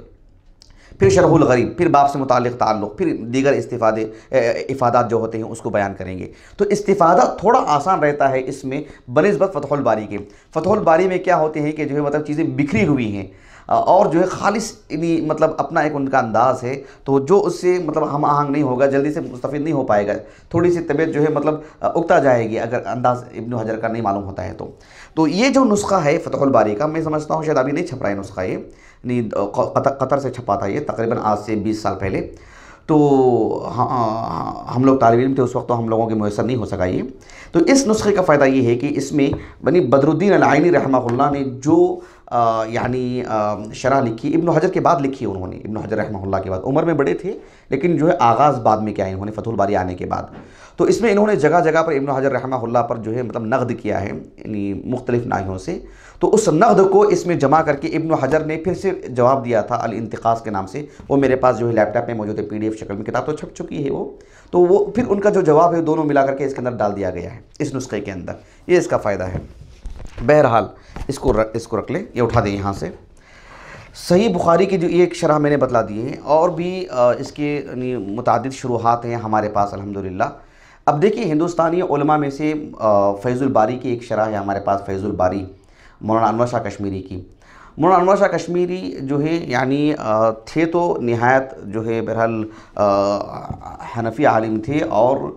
फिर शरहुल गरीब, फिर बाप से मुताल्लिक़ ताल्लुक़, फिर दीगर इफ़ादात जो होते हैं उसको बयान करेंगे। तो इस्तिफ़ादा थोड़ा आसान रहता है इसमें बनिस्बत फ़तहुल बारी के। फ़तहुल बारी में क्या होते हैं कि जो है मतलब चीज़ें बिखरी हुई हैं और जो है खालिस मतलब अपना एक उनका अंदाज़ है, तो जो उससे मतलब हम आहंग नहीं होगा, जल्दी से मुस्तफ़ीद नहीं हो पाएगा, थोड़ी सी तबीयत जो है मतलब उकता जाएगी अगर अंदाज़ इब्न हजर का नहीं मालूम होता है। तो ये जो नुस्ख़ा है फ़तहुल बारी का, मैं समझता हूँ शायद अभी नहीं छप रहा है नुस्ख़ा, ये नहीं कतर से छपा था ये तकरीबन आज से 20 साल पहले। तो हम लोग तालिब इल्म थे उस वक्त, तो हम लोगों के मुयस्सर नहीं हो सका ये। तो इस नुस्खे का फ़ायदा ये है कि इसमें बनी बदरुद्दीन अल-आइनी रहमहुल्लाह ने जो यानी शरह लिखी, इब्न हजर के बाद लिखी उन्होंने, इब्न हजर रहमहुल्लाह के बाद, उम्र में बड़े थे लेकिन जो है आगाज़ बाद में किया है इन्होंने फ़तहुल बारी आने के बाद। तो इसमें इन्होंने जगह जगह पर इब्न हजर रहमहुल्लाह पर जो है मतलब नक़्द किया है यानी मुख्तलिफ़ नाहियों से। तो उस नक़्द को इसमें जमा करके इब्न हजर ने फिर से जवाब दिया था अल-इंतिक़ास के नाम से, वो मेरे पास जो है लैपटॉप में मौजूद है, PDF शक्ल में, किताब तो छप चुकी है वो। तो वो फिर उनका जो जवाब है दोनों मिला करके इसके अंदर डाल दिया गया है इस नुस्खे के अंदर, ये इसका फ़ायदा है। बहरहाल इसको रख ले, ये उठा दें यहाँ से। सही बुखारी की जो एक शरह मैंने बतला दी है, और भी इसके मुतादिद शुरूहात हैं हमारे पास अल्हम्दुलिल्लाह। अब देखिए हिंदुस्तानी उलमा में से फैज़ुल बारी की एक शरह है हमारे पास, फैज़ुल बारी मौलाना अनवर शाह कश्मीरी की। मौलाना अनवर शाह कश्मीरी जो है यानी थे तो निहायत जो है बहरहाल हनफ़ी आलिम थे, और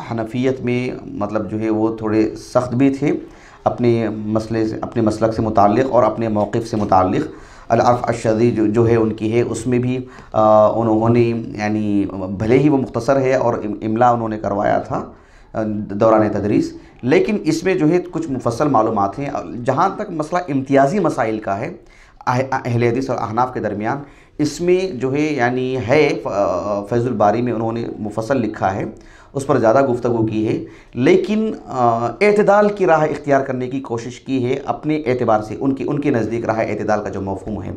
हनफियत में मतलब जो है वो थोड़े सख्त भी थे अपने मसले से, अपने मसलक से मुताल्लिक़ और अपने मौक़िफ़ से मुताल्लिक़। अल-अर्फ़ अश-शज़ी जो है उनकी है, उसमें भी उन्होंने यानी भले ही वो मुख्तसर है और इमला उन्होंने करवाया था दौरान तदरीस, लेकिन इसमें जो है कुछ मुफस्सल मालूमात हैं। जहाँ तक मसला इम्तियाज़ी मसाइल का है अहले हदीस और अहनाफ के दरमियान, इसमें जो है यानी है फैज़ुल बारी में उन्होंने मुफस्सल लिखा है, उस पर ज़्यादा गुफ्तगू की है, लेकिन एतदाल की राह इख्तियार करने की कोशिश की है अपने एतबार से। उनके नज़दीक राह एतदाल का जो मफ़हूम है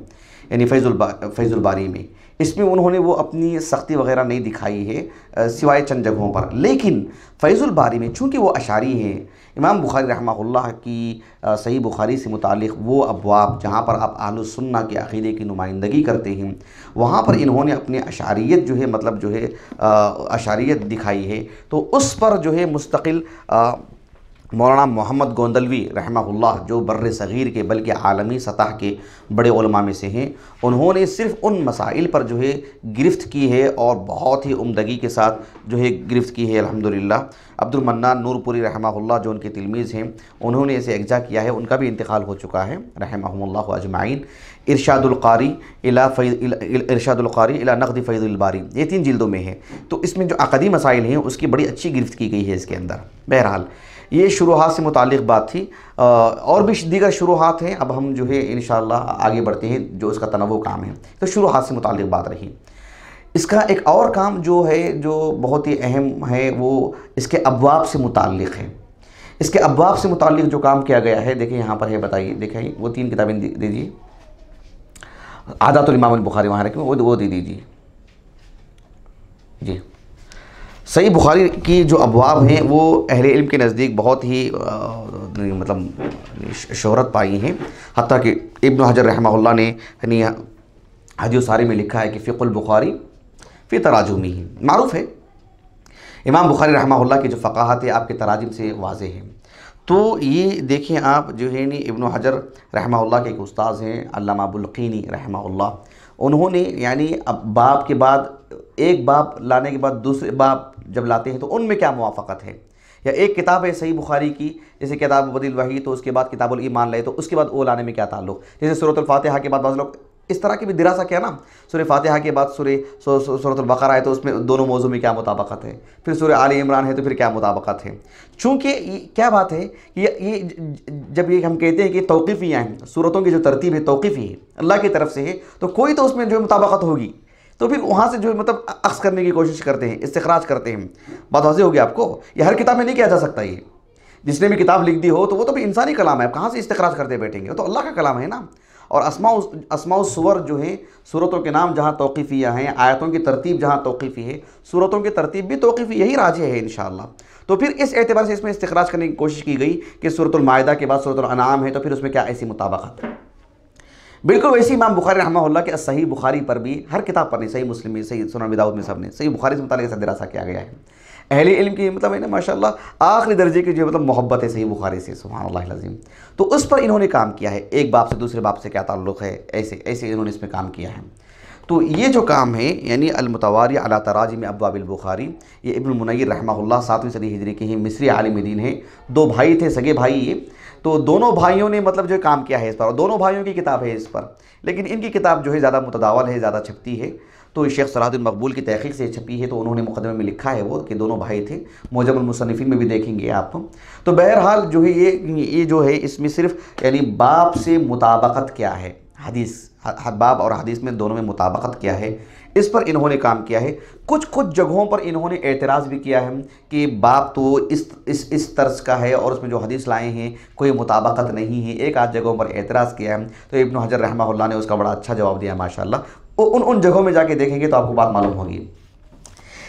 यानी फैज़ुल बारी में, इसमें उन्होंने वो अपनी सख्ती वग़ैरह नहीं दिखाई है सिवाय चंद जगहों पर। लेकिन फैज़ुल बारी में चूँकि वो अशारी हैं, इमाम बुखारी रहमहुल्लाह की सही बुखारी से मुताल्लिक़ वो अब्वाब जहाँ पर आप अहलुस सुन्नह के अक़ीदे की नुमाइंदगी करते हैं, वहाँ पर इन्होंने अपनी अशारियत जो है मतलब जो है अशारियत दिखाई है। तो उस पर जो है मुस्तकिल मौलाना मोहम्मद गोंदलवी रहमहुल्लाह, जो बर्र सग़ीर के बल्कि आलमी सतह के बड़े उलमा में से हैं, उन्होंने सिर्फ़ उन मसाइल पर जो है गिरफ़्त की है और बहुत ही उम्दगी के साथ जो है गिरफ़्त की है अल्हम्दुलिल्लाह। अब्दुल मन्नान नूरपुरी रहमहुल्लाह जो उनके तिलमीज़ हैं, उन्होंने इसे इक्जा किया है, उनका भी इंतकाल हो चुका है रहमहुमुल्लाह अजमाइन। इरशादुल क़ारी इला नक़्द फ़ैज़ुल बारी, ये 3 जिल्दों में है। तो इसमें जो अक़दी मसाइल हैं उसकी बड़ी अच्छी गिरफ़्त की गई है इसके अंदर। बहरहाल ये शुरूहात से मुताल्लिक़ बात थी, और भी दीगर शुरूहात हैं। अब हम जो है इंशाअल्लाह आगे बढ़ते हैं, जो इसका तनव्वु काम है, तो शुरूहात से मुताल्लिक़ बात रही। इसका एक और काम जो है जो बहुत ही अहम है, वो इसके अब्वाब से मुताल्लिक़ है। इसके अब्वाब से मुताल्लिक़ जो काम किया गया है, देखिए यहाँ पर है, बताइए, देखिए वो 3 किताबें दे दीजिए। आदातुल इमाम अल बुखारी वहाँ रखी, वो दे दीजिए जी। सही बुखारी की जो अबवाब हैं वो अहले इल्म के नज़दीक बहुत ही मतलब शोहरत पाई हैं। हत्ता कि इब्न हजर रहमहुल्लाह ने यानी हदीस सारी में लिखा है कि फ़िक़ुल बुखारी फ़ी तराजुमी ही, मारूफ़ है इमाम बुखारी रहमहुल्लाह की जो फ़क़ाहत है आपके तराजिम से वाज़ेह है। तो ये देखें आप जो है नी इब्न हजर रहमहुल्लाह के एक उस्ताद हैं अल्लामा बुल्क़ीनी रहमहुल्लाह, उन्होंने यानी अब बाब के बाद एक बाब लाने के बाद दूसरे बाब जब लाते हैं तो उनमें क्या मुवाफ़क़त है, या एक किताब है सही बुखारी की जैसे किताब बदिल वही, तो उसके बाद किताबुल ईमान लाए तो उसके बाद वो लाने में क्या ताल्लुक़, जैसे सूरतुल फातिहा के बाद बाज़ लोग इस तरह की भी दिरासा किया ना, सूरह फातिहा के बाद सूरतुल बक़रा है तो उसमें दोनों मौज़ू में क्या मुताबकत है, फिर सूरह आले इमरान है तो फिर क्या मुताबकत है। चूँकि क्या बात है कि ये जब ये हम कहते हैं कि तौक़ीफ़ियाँ हैं, सूरतों की जो तरतीब है तौक़ीफ़ी है, अल्लाह की तरफ से है, तो कोई तो उसमें जो मुताबकत होगी, तो फिर वहाँ से जो मतलब अक्स करने की कोशिश करते हैं, इस्तिखराज करते हैं। बात वाज़ेह होगी आपको, ये हर किताब में नहीं किया जा सकता। ये जिसने भी किताब लिख दी हो तो वो तो भी इंसानी कलाम है, आप कहाँ से इस्तिखराज करते बैठेंगे, तो अल्लाह का कलाम है ना। और अस्माउ सुवर जो हैं, सूरतों के नाम जहाँ तौक़ीफ़िया हैं, आयतों की तरतीब जहाँ तौक़ीफ़ी है, सूरतों की तरतीब भी तौक़ीफ़ी, यही राजे है इंशाअल्लाह। तो फिर इस एतबार से इसमें इस्तिखराज करने की कोशिश की गई कि सूरतुल माइदा के बाद सूरतुल अनाम है, तो फिर उसमें क्या ऐसी मुताबकत है। बिल्कुल वैसे इमाम बुखारी रहमहुल्लाह के सही बुखारी पर भी, हर किताब पर नहीं, सही मुस्लिम में, सही सुनन अबी दाऊद में, सब ने सही बुखारी से मुताल्लिक़ ऐसा दिरासा किया गया है। अहले इल्म की मतलब है ना माशाअल्लाह आखिरी दर्जे की जो मतलब मोहब्बत है सही बुखारी से, सुभानअल्लाह अज़ीम। तो उस पर इन्होंने काम किया है, एक बाब से दूसरे बाब से क्या ताल्लुक़ है, ऐसे ऐसे इन्होंने इसमें काम किया है। तो ये जो काम है यानी अल-मुतवारी अला तराजिम अब्वाबिल बुखारी, ये इब्न मुनय्यर रहमहुल्लाह 7वीं सदी हिजरी के ही मिस्री आलिम दीन है। 2 भाई थे, सगे भाई ये, तो दोनों भाइयों ने मतलब जो काम किया है इस पर, और दोनों भाइयों की किताब है इस पर, लेकिन इनकी किताब जो है ज़्यादा मुतदावल है, ज़्यादा छपती है। तो शेख सलाहुद्दीन मकबूल की तहक़ीक़ से छपी है, तो उन्होंने मुक़दमे में लिखा है वो कि दोनों भाई थे, मुअज्जमुल मुसन्निफ़ीन में भी देखेंगे आप। तो बहरहाल जो है ये जो है इसमें सिर्फ यानी बाब से मुताबकत क्या है, हदीस बाब और हदीस में दोनों में मुताबकत क्या है, इस पर इन्होंने काम किया है। कुछ जगहों पर इन्होंने एतराज़ भी किया है कि बाब तो इस तर्ज का है और उसमें जो हदीस लाए हैं कोई मुताबकत नहीं है, एक आध जगहों पर एतराज़ किया है। तो इब्न हजर रहमहुल्लाह ने उसका बड़ा अच्छा जवाब दिया माशाअल्लाह। उन जगहों में जाके देखेंगे तो आपको बात मालूम होगी।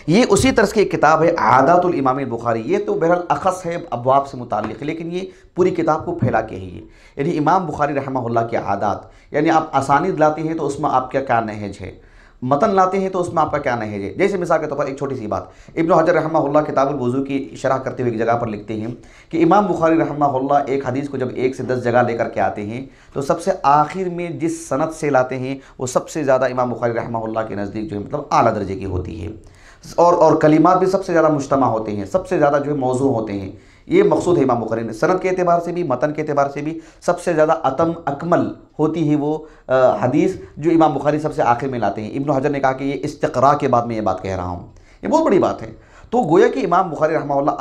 ये उसी तरह की एक किताब है आदातुल इमाम अल बुखारी। ये तो बहरहाल अख़स है, अबवाब से मुताल्लिक़, लेकिन ये पूरी किताब को फैला के ही है। यानी इमाम बुखारी रहमहुल्लाह के आदात, यानी आप असानीद लाते हैं तो उसमें आपका क्या नहज है, मतन लाते हैं तो उसमें आपका क्या नहज है। जैसे मिसाल के तौर पर एक छोटी सी बात, इब्न हजर रहमहुल्लाह किताबुल वुज़ू की शरह करते हुए एक जगह पर लिखते हैं कि इमाम बुखारी रहमहुल्लाह एक हदीस को जब 1 से 10 जगह लेकर के आते हैं तो सबसे आखिर में जिस सनद से लाते हैं वो सबसे ज़्यादा इमाम बुखारी रहमहुल्लाह के नज़दीक जो है मतलब आला दर्जे की होती है, और कलिमात भी सबसे ज़्यादा मुज्तमा होते हैं, सबसे ज़्यादा जो है मौजू होते हैं। ये मकसूद है इमाम बुखारी ने, सनद के एतबार से भी, मतन के एतबार से भी सबसे ज़्यादा अतम अकमल होती है वो हदीस जो इमाम बुखारी सबसे आखिर में लाते हैं। इब्न हजर ने कहा कि ये इस्तिक़रा के बाद में ये बात कह रहा हूँ, ये बहुत बड़ी बात है। तो गोया कि इमाम बुखारी रहमहुल्लाह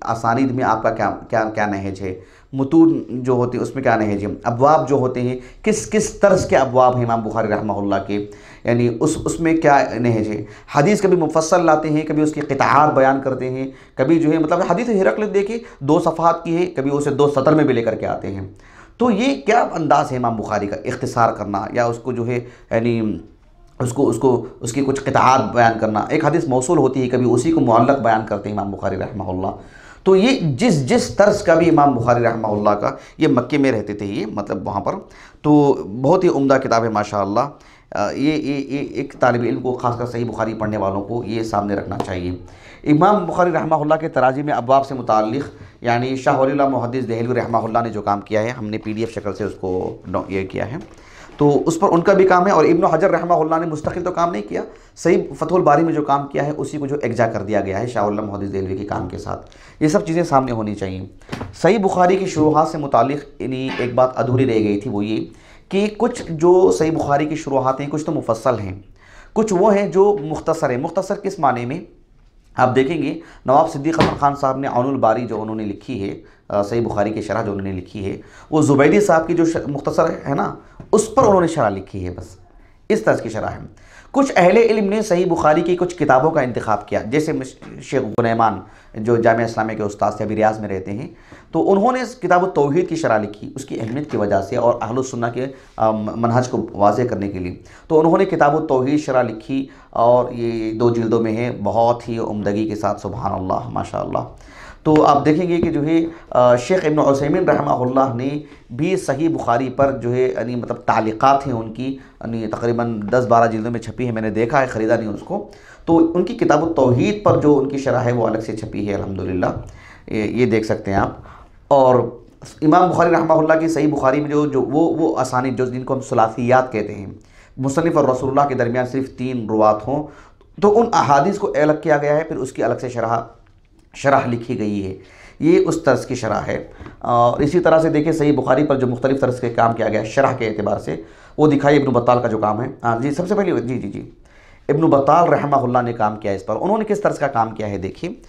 असानीद में आपका क्या नहज है, मुतून जो होती है उसमें क्या नहज है, अबवाब जो होते हैं किस तर्ज के अबवाब हैं इमाम बुखारी रहमहुल्लाह के, यानी उसमें क्या नहज है। हदीस कभी मुफस्सल लाते हैं, कभी उसकी क़िताअत बयान करते हैं, कभी जो है मतलब हदीस हिरक़ल देखिए 2 सफ़हात की है, कभी उसे 2 सतर में भी लेकर के आते हैं। तो ये क्या अंदाज़ है इमाम बुखारी का, इख्तिसार करना या उसको जो है यानी उसकी कुछ क़िताअत बयान करना। एक हदीस मौसूल होती है, कभी उसी को मुअल्लक़ बयान करते हैं इमाम बुखारी रहमहुल्लाह। तो ये जिस तर्ज का भी इमाम बुखारी रहमहुल्लाह का, ये मक्के में रहते थे ये मतलब वहाँ पर, तो बहुत ही उम्दा किताब है माशाअल्लाह। ये एक तालिब इल्म को ख़ासकर सही बुखारी पढ़ने वालों को ये सामने रखना चाहिए। इमाम बुखारी रहमहुल्लाह के तराजी में अब्वाब से मुताल्लिक़ यानी शाह वलीउल्लाह मुहद्दिस देहलवी रहमहुल्लाह ने जो काम किया है, हमने PDF शक्ल से उसको ये किया है, तो उस पर उनका भी काम है। और इब्न हजर रहमहुल्लाह ने मुस्तकिल तो काम नहीं किया, सही फतहुल बारी में जो काम किया है उसी को जो एग्जा कर दिया गया है शाह वलीउल्लाह मुहद्दिस देहलवी के काम के साथ। ये सब चीज़ें सामने होनी चाहिए। सही बुखारी की शुरुआत से मुताल्लिक़ यानी एक बात अधूरी रह गई थी, वो ये कि कुछ जो सही बुखारी की शुरुआत हैं कुछ तो मुफस्सल हैं, कुछ वो हैं जो मुख्तसर हैं। मुख्तसर किस माने में आप देखेंगे, नवाब सिद्दीक़ अहमद ख़ान साहब ने औनुल बारी जो उन्होंने लिखी है, सही बुखारी की शरह जो उन्होंने लिखी है, वो ज़ुबैदी साहब की जो मुख्तसर है ना, उस पर उन्होंने शरह लिखी है, बस इस तरह की शरह है। कुछ अहले इल्म ने सही बुखारी की कुछ किताबों का इंतखाब किया, जैसे शेख गुनैमान जो जामिया इस्लामिया के उस्ताद से अभी रियाज में रहते हैं, तो उन्होंने किताब तौहीद की शरह लिखी उसकी अहमियत की वजह से और अहलुस सुन्नह के मनहज को वाज़ेह करने के लिए। तो उन्होंने किताब तौहीद शरह लिखी और ये 2 जिल्दों में है, बहुत ही उम्दगी के साथ, सुभान अल्लाह माशा अल्लाह। तो आप देखेंगे कि जो है शेख इब्न उसैमीन रहमहुल्लाह ने भी सही बुखारी पर जो है यानी मतलब तालिकात हैं उनकी, यानी तकरीबन 10-12 जिल्दों में छपी है, मैंने देखा है, ख़रीदा नहीं उसको। तो उनकी किताब तौहीद पर जो उनकी शरह है वो अलग से छपी है अल्हम्दुलिल्लाह, ये देख सकते हैं आप। और इमाम बुखारी रहमहुल्लाह की सही बुखारी में जो वो असानीद जो जिनको हम सुलासियात कहते हैं, मुसन्निफ़ और रसूलुल्लाह के दरमियान सिर्फ 3 रुवात हों, तो उन अहादीस को अलग किया गया है, फिर उसकी अलग से शरह लिखी गई है। ये उस तर्ज की शरह है। और इसी तरह से देखिए सही बुखारी पर जो मुख्तलिफ तर्ज के काम किया गया है शरह के एतबार से, वो दिखाई इब्न बत्ताल का जो काम है। हाँ जी, सबसे पहले जी इब्न बत्ताल रहमहुल्लाह ने काम किया इस पर। उन्होंने किस तर्ज का काम किया है देखिए,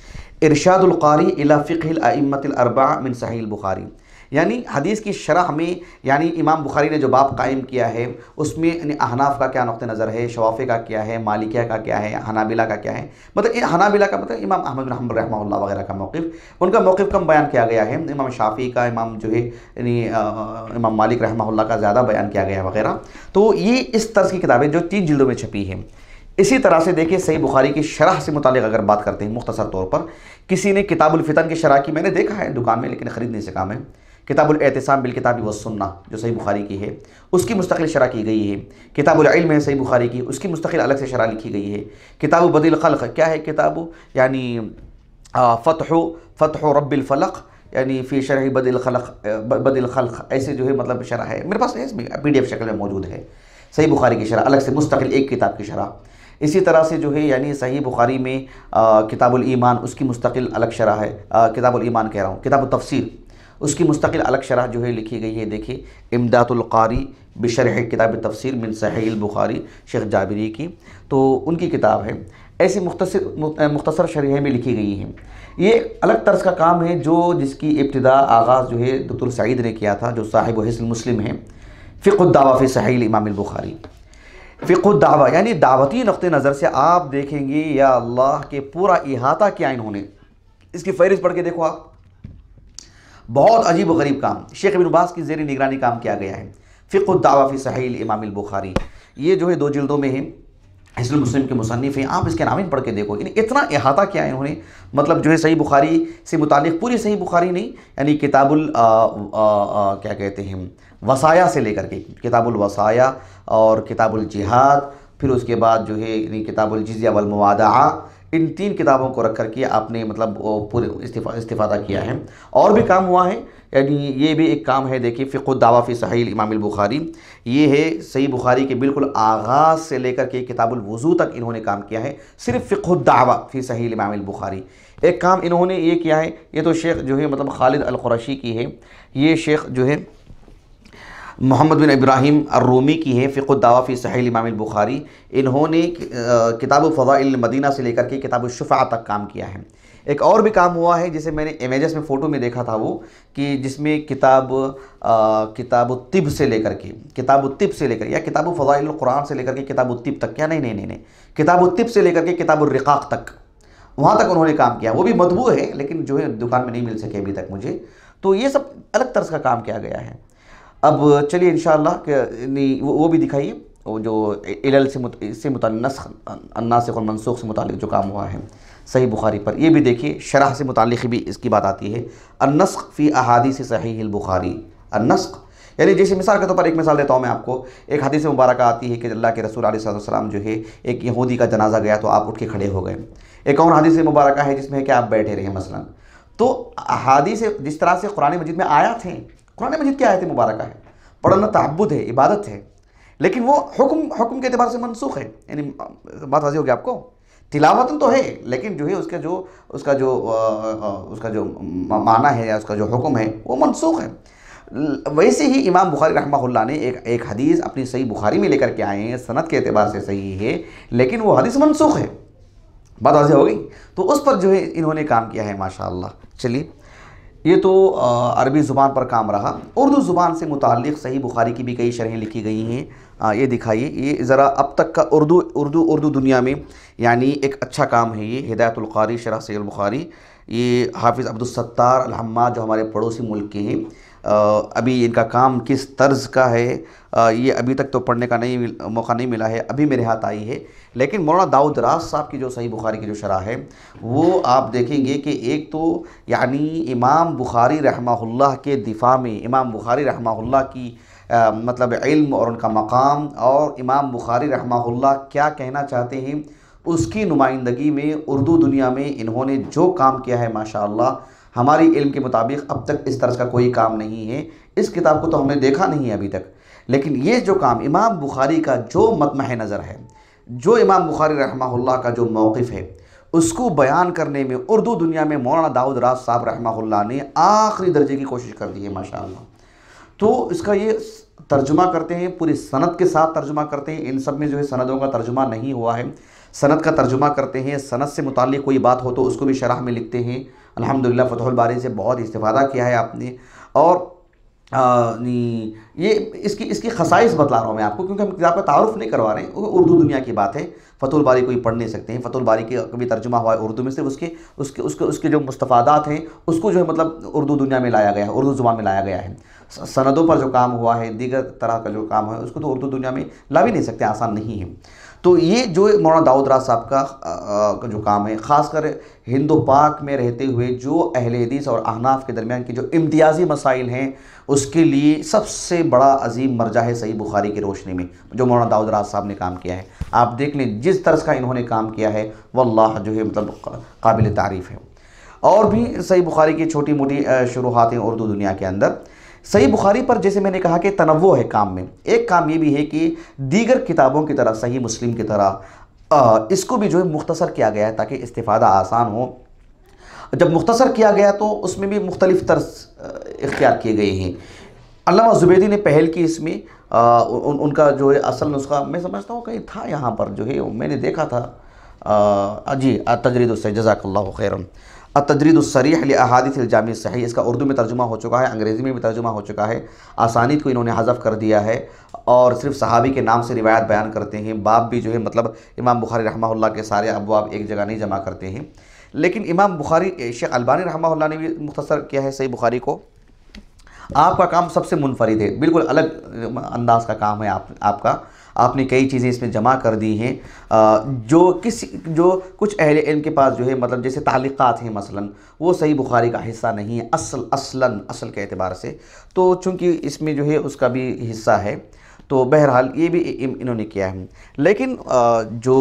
इरशादुल कारी इला फ़िक़्हिल अइम्मतिल अर्बआ मिन सहीह बुखारी, यानी हदीस की शरह में यानी इमाम बुखारी ने जो बाब कायम किया है उसमें यानी अहनाफ का क्या नुक़्ता नज़र है, शवाफ़ी का क्या है, मालिकिया का क्या है, हनाबिला का क्या है, मतलब हनाबिला का मतलब इमाम अहमद बिन हंबल रहमहुल्लाह वगैरह का मौक़िफ़, उनका मौक़िफ़ कम बयान किया गया है। इमाम शाफ़ी का, इमाम जो है यानी इमाम मालिक रहमहुल्लाह का ज़्यादा बयान किया गया है वगैरह। तो ये इस तरह की किताबें जो 3 जिल्दों में छपी है। इसी तरह से देखिए सही बुखारी की शरह से मुतालिक अगर बात करते हैं मुख्तसर तौर पर, किसी ने किताबुल फितन की शरह की, मैंने देखा है दुकान में लेकिन ख़रीद नहीं सका मैं। किताबुल एतिसाम बिल किताबी व सुन्नह जो सही बुखारी की है उसकी मुस्तकिल शरह की गई है। किताबुल इल्म है सही बुखारी की, उसकी मुस्तकिल अलग से शरह लिखी गई है। किताबु बदिल खल्क़, क्या है किताबु, यानी फ़त्हु रब्बिल फ़लक़, यानी फ़ी शरह बदिल खल्क़, ऐसे जो है मतलब शरह है, मेरे पास है, इसमें PDF शक्ल में मौजूद है सही बुखारी की शरह, अलग से मुस्तकिल एक किताब की शरह। इसी तरह से जो है यानी सही बुखारी में किताबुल ईमान उसकी मुस्तकिल अलग शरह है, किताबुल ईमान कह रहा हूँ, किताबुत तफ़सीर उसकी मुस्तकिल अलग शरह जो है लिखी गई है। देखिए इमदादुल कारी बिशरह किताब तफ़सीर मिन सहीह बुखारी शेख जाबिरी की, तो उनकी किताब है। ऐसी मुख्तसर शरह में लिखी गई हैं। ये अलग तर्ज का काम है जो जिसकी इब्तिदा आगाज़ जो है डॉक्टर सईद ने किया था, जो साहिब हिस्न मुस्लिम हैं। फ़िक़्हुद्दावा फ़ी सहीह इमाम बुखारी, फ़िक़्हुद्दावा यानी दावती नुक़्ते नज़र से आप देखेंगे या अल्लाह के पूरा इहाता किया इन्होंने। इसकी फ़हरिस्त पढ़ के देखो आप, बहुत अजीब व गरीब काम शेख इब्न बाज़ की ज़ेरी निगरानी काम किया गया है। फ़िक़्हुद्दावा फ़ी सहीह इमाम बुखारी, ये जो है 2 जिल्दों में है, हिस्नुल मुस्लिम के मुसन्निफ़ हैं। आप इसके नाम पढ़ के देखो, इतना इहाता किया है इन्होंने, मतलब जो है सही बुखारी से मुतालिक पूरी सही बुखारी नहीं, यानी किताबुल क्या कहते हैं वसाया से लेकर के किताबुल वसाया और किताबुल जिहाद, फिर उसके बाद जो है यानी किताबुल जिज़्या वल मुवादआ, इन 3 किताबों को रख कर के आपने मतलब पूरे इस्तिफ़ादा किया है। और भी काम हुआ है, यानी ये भी एक काम है। देखिए फ़िक़्हुद्दावा फ़ी सहीह इमाम बुखारी, ये है सही बुखारी के बिल्कुल आगाज़ से लेकर के किताबुल वज़ू तक इन्होंने काम किया है, सिर्फ फ़िक़्हुद्दावा फ़ी सहीह इमाम बुखारी। एक काम इन्होंने ये किया है, ये तो शेख जो है मतलब खालिद अल क़ुरैशी की है, ये शेख जो है मोहम्मद बिन इब्राहिम अर्रूमी की है फ़िक़्हुद्दावा फ़ी सहीह इमाम बुखारी। इन्होंने किताब फ़ज़ाइल मदीना से लेकर के किताब शुफ़ा तक काम किया है। एक और भी काम हुआ है जिसे मैंने इमेजेस में फ़ोटो में देखा था, वो कि जिसमें किताब तिब से लेकर के या किताब फ़ज़ाइल कुरान से लेकर के किताब तिब तक, क्या नहीं किताब तिब से लेकर के किताब रिक़ाक़ तक, वहाँ तक उन्होंने काम किया। वो भी मतबू है लेकिन जो है दुकान में नहीं मिल सके अभी तक मुझे। तो ये सब अलग तर्ज का काम किया गया है। अब चलिए इंशाअल्लाह वो भी दिखाइए, वो जो इलल से नासिख़ और मनसूख़ से मुतालिक जो काम हुआ है सही बुखारी पर, ये भी देखिए शरह से मुतालिक भी इसकी बात आती है। अन्नस्ख़ फ़ी अहादीस सहीह बुखारी, अन्नस्ख़ यानी जैसे मिसाल के तौर पर एक मिसाल देता हूँ मैं आपको। एक हदीस मुबारक आती है कि अल्लाह के रसूल अलैहि सल्लम जो है एक यहूदी का जनाजा गया तो आप उठ के खड़े हो गए। एक और हदीस मुबारक है जिसमें है कि आप बैठे रहे मसलन। तो हदीस जिस तरह से कुरान मजीद में आयत हैं, कुरान मजीद की आयत मुबारक है, पढ़ना तअब्बुद है, इबादत है, लेकिन वो हुक्म के एतबार से मनसूख है। यानी बात वाज़ेह होगी आपको, तिलावतन तो है लेकिन जो है उसका जो माना है या उसका जो हुक्म है वो मनसूख है। वैसे ही इमाम बुखारी रहमहुल्लाह ने एक हदीस अपनी सही बुखारी में लेकर के आए हैं, सनद के एतबार से सही है लेकिन वो हदीस मनसूख है। बात वाज़ेह हो गई। तो उस पर जो है इन्होंने काम किया है माशाअल्लाह। चलिए ये तो अरबी ज़ुबान पर काम रहा। उर्दू ज़ुबान से मुताल्लिक़ सही बुखारी की भी कई शरहें लिखी गई हैं ये दिखाइए, ये ज़रा अब तक का उर्दू दुनिया में यानी एक अच्छा काम है ये, हिदायतुल क़ारी शरह सहीह बुखारी। ये हाफिज़ अब्दुल सत्तार अल हम्माद जो हमारे पड़ोसी मुल्क के हैं, अभी इनका काम किस तर्ज़ का है ये अभी तक तो पढ़ने का मौका नहीं मिला है, अभी मेरे हाथ आई है। लेकिन मौलाना दाऊद रास साहब की जो सही बुखारी की जो शरह है वो आप देखेंगे कि एक तो यानी इमाम बुखारी रहमहुल्लाह के दिफा में, इमाम बुखारी रहमहुल्लाह की मतलब इल्म और उनका मकाम, और इमाम बुखारी रहमहुल्लाह क्या कहना चाहते हैं उसकी नुमाइंदगी में उर्दू दुनिया में इन्होंने जो काम किया है माशाअल्लाह, हमारी इल्म के मुताबिक अब तक इस तरह का कोई काम नहीं है। इस किताब को तो हमने देखा नहीं है अभी तक, लेकिन ये जो काम इमाम बुखारी का जो मतमह नज़र है, जो इमाम बुखारी रहमहुल्लाह का जो मौक़िफ़ है, उसको बयान करने में उर्दू दुनिया में मौलाना दाऊद रास साहब रहमहुल्लाह ने आखिरी दर्जे की कोशिश कर दी है माशाअल्लाह। तो इसका ये तर्जुमा करते हैं, पूरी सनद के साथ तर्जुमा करते हैं। इन सब में जो है सनदों का तर्जुमा नहीं हुआ है, सनद का तर्जुमा करते हैं। सनद से मुताल्लिक़ कोई बात हो तो उसको भी शरह में लिखते हैं। अल्हम्दुलिल्लाह फतहुल बारी से बहुत इस्तिफ़ादा किया है आपने। और ये इसकी खसाइस बतला रहा हूँ मैं आपको, क्योंकि हम किताब का तारुफ़ नहीं करवा रहे हैं, उर्दू दुनिया की बात है। फतहुल बारी कोई पढ़ नहीं सकते हैं, फतहुल बारी के कभी तर्जुमा हुआ है उर्दू में, सिर्फ उसके जो मुस्तफ़ादात हैं उसको जो है मतलब उर्दू दुनिया में लाया गया है, उर्दू ज़ुबान में लाया गया है। सनदों पर जो काम हुआ है, दीगर तरह का जो काम है, उसको तो उर्दू दुनिया में ला भी नहीं सकते, आसान नहीं है। तो ये जो मौलाना दाऊद रास साहब का जो काम है, ख़ासकर हिंदो पाक में रहते हुए जो अहले हदीस और अहनाफ के दरमियान की जो इम्तियाज़ी मसाइल हैं, उसके लिए सबसे बड़ा अजीम मरजा है सही बुखारी की रोशनी में जो मौलाना दाऊद रास साहब ने काम किया है। आप देख लें जिस तरह का इन्होंने काम किया है, वल्लाह जो है मतलब काबिल तारीफ़ है। और भी सही बुखारी की छोटी मोटी शुरुआत हैं उर्दू दुनिया के अंदर। सही बुखारी पर जैसे मैंने कहा कि तनव्वु है काम में। एक काम ये भी है कि दीगर किताबों की तरह, सही मुस्लिम की तरह इसको भी जो है मुख्तसर किया गया है ताकि इस्तिफ़ादा आसान हो। जब मुख्तसर किया गया तो उसमें भी मुख्तलिफ़ तर्ज इख्तियार किए गए हैं। अल्लामा ज़ुबैदी ने पहल की इसमें, उनका जो है असल नुस्खा मैं समझता हूँ कहीं था यहाँ पर जो है मैंने देखा था जी, अत-तजरीदुस-सरीह, जज़ाकल्लाहु खैरन, अत-तजरीदुस-सरीह लिअहादीसिल जामी सहीह। इसका उर्दू में तर्जुमा हो चुका है, अंग्रेज़ी में भी तर्जुमा हो चुका है। आसानीद को इन्होंने हज़फ कर दिया है और सिर्फ सहाबी के नाम से रिवायत बयान करते हैं। बाब भी जो है मतलब इमाम बुखारी रहमहुल्लाह के सारे अबवाब एक जगह नहीं जमा करते हैं। लेकिन इमाम बुखारी, शेख अलबानी रहमहुल्लाह ने भी मुख्तसर किया है सही बुखारी को। आपका काम सबसे मुनफरिद है, बिल्कुल अलग अंदाज का काम है आपका। आपने कई चीज़ें इसमें जमा कर दी हैं जो कुछ अहले इल्म के पास जो है मतलब जैसे तालिक़ात हैं मसलन, वो सही बुखारी का हिस्सा नहीं है असल के एतबार से। तो चूँकि इसमें जो है उसका भी हिस्सा है, तो बहरहाल ये भी इन्होंने किया है। लेकिन जो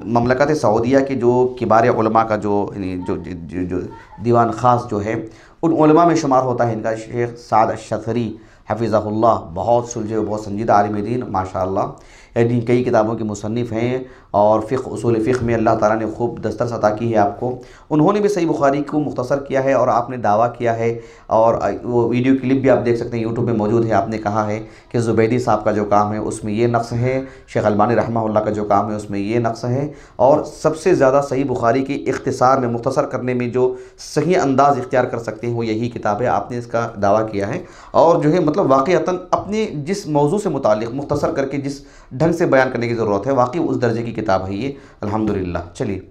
ममलकत सऊदिया के जो किबार उलमा का जो दीवान ख़ास जो है, उन उलमा में शुमार होता है इनका शेख साद अश-शथरी हफ़िज़हुल्लाह। बहुत सुलझे, बहुत संजीदा आलिम दीन माशाअल्लाह, यानी कई किताबों के मुसन्निफ़ हैं और फ़िक़्ह, उसूल फ़िक़्ह में अल्लाह ताला ने खूब दस्तरस अता की है आपको। उन्होंने भी सही बुखारी को मुख्तसर किया है और आपने दावा किया है, और वो वीडियो क्लिप भी आप देख सकते हैं, यूट्यूब में मौजूद है। आपने कहा है कि ज़ुबैदी साहब का जो काम है उसमें ये नक्स है, शेख अलबानी रहमहुल्लाह का जो काम है उसमें ये नक्स है। और सबसे ज़्यादा सही बुखारी की इख्तिसार में, मुख्तसर करने में जो सही अंदाज़ इख्तियार कर सकते हैं वो यही किताब है। आपने इसका दावा किया है और जो है मतलब वाक़ईतन अपने जिस मौजू से मुताल्लिक़ मुख्तसर करके जिस ढंग से बयान करने की ज़रूरत है, वाकई उस दर्जे की किताब है ये, अल्हम्दुलिल्लाह। चलिए,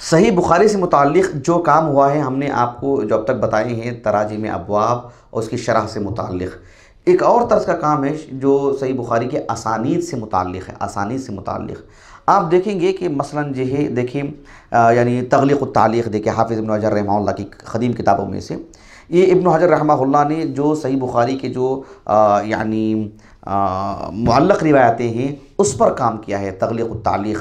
सही बुखारी से मुताल्लिक़ जो काम हुआ है हमने आपको जो अब तक बताए हैं, तराजीम अबवाब और उसकी शरह से मुताल्लिक़। एक और तर्ज का काम है जो सही बुखारी के असानीद से मुताल्लिक़ है। असानीद से मुताल्लिक़ आप देखेंगे कि मसलन जो है, देखिए यानी तग़लीक़ुत तालीक़, देखिए हाफ़िज़ इब्न हजर रहमहुल्लाह की ख़दीम किताबों में से ये इब्न हजर रहमहुल्लाह ने जो सही बुखारी के जो यानी मुअल्लक़ रिवायतें हैं उस पर काम किया है, तग़लीक़ुत तालीक़।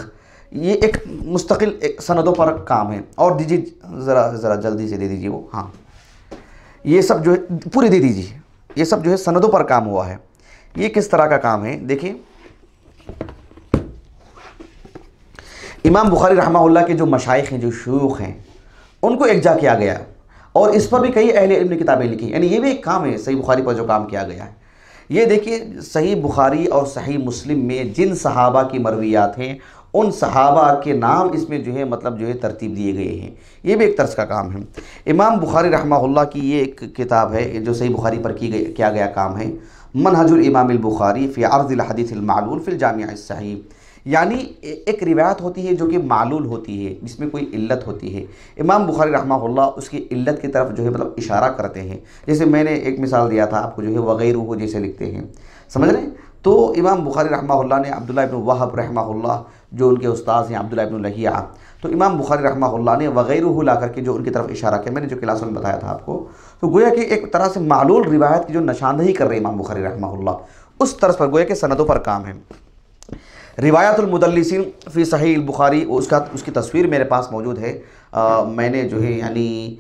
ये एक मुस्तकिल एक सनदों पर काम है। और दीजिए ज़रा जल्दी से दे दीजिए वो, हाँ ये सब जो है पूरी दे दीजिए, ये सब जो है सनदों पर काम हुआ है। ये किस तरह का काम है देखिए, इमाम बुखारी रहमहुल्लाह के जो मशाइख़ हैं, जो शयूख़ हैं, उनको एकजा किया गया और इस पर भी कई अहले इल्म ने किताबें लिखी। यानी ये भी एक काम है सही बुखारी पर जो काम किया गया है। ये देखिए सही बुखारी और सही मुस्लिम में जिन सहाबा की मरवियात हैं उन सहाबा के नाम इसमें जो है मतलब जो है तरतीब दिए गए हैं। ये भी एक तर्ज का काम है। इमाम बुखारी रहमहुल्लाह की ये एक किताब है जो सही बुखारी पर किया गया काम है। मनहजुल इमाम बुखारी फ़ी अर्ज़िल हदीसिल मालूल फ़िल जामिअ अस्सहीह, यानी एक रिवायत होती है जो कि मालूल होती है, जिसमें कोई इल्लत होती है। इमाम बुखारी रहमहुल्लाह उसकी इल्लत की तरफ जो है मतलब इशारा करते हैं। जैसे मैंने एक मिसाल दिया था आपको, जो है वगैरह जैसे लिखते हैं, समझ रहे हैं। तो इमाम बुखारी रहमहुल्लाह ने अब्दुल्लाह इब्न वहब रहमहुल्लाह जो उनके उस्ताद हैं, अब्दुल्लाह इब्न लहिया, तो इमाम बुखारी रहमहुल्लाह ने वगैरह ला करके जो उनकी तरफ इशारा किया, मैंने जो क्लास में बताया था आपको, तो गोया कि एक तरह से मालूल रिवायत की जो निशानदही कर रहे हैं इमाम बुखारी रहमहुल्लाह, उस तर्ज पर गोया कि सनदों पर काम है। रिवायतुल मुदल्लिसीन फ़ी सहीह बुखारी, उसकी तस्वीर मेरे पास मौजूद है। मैंने जो है यानी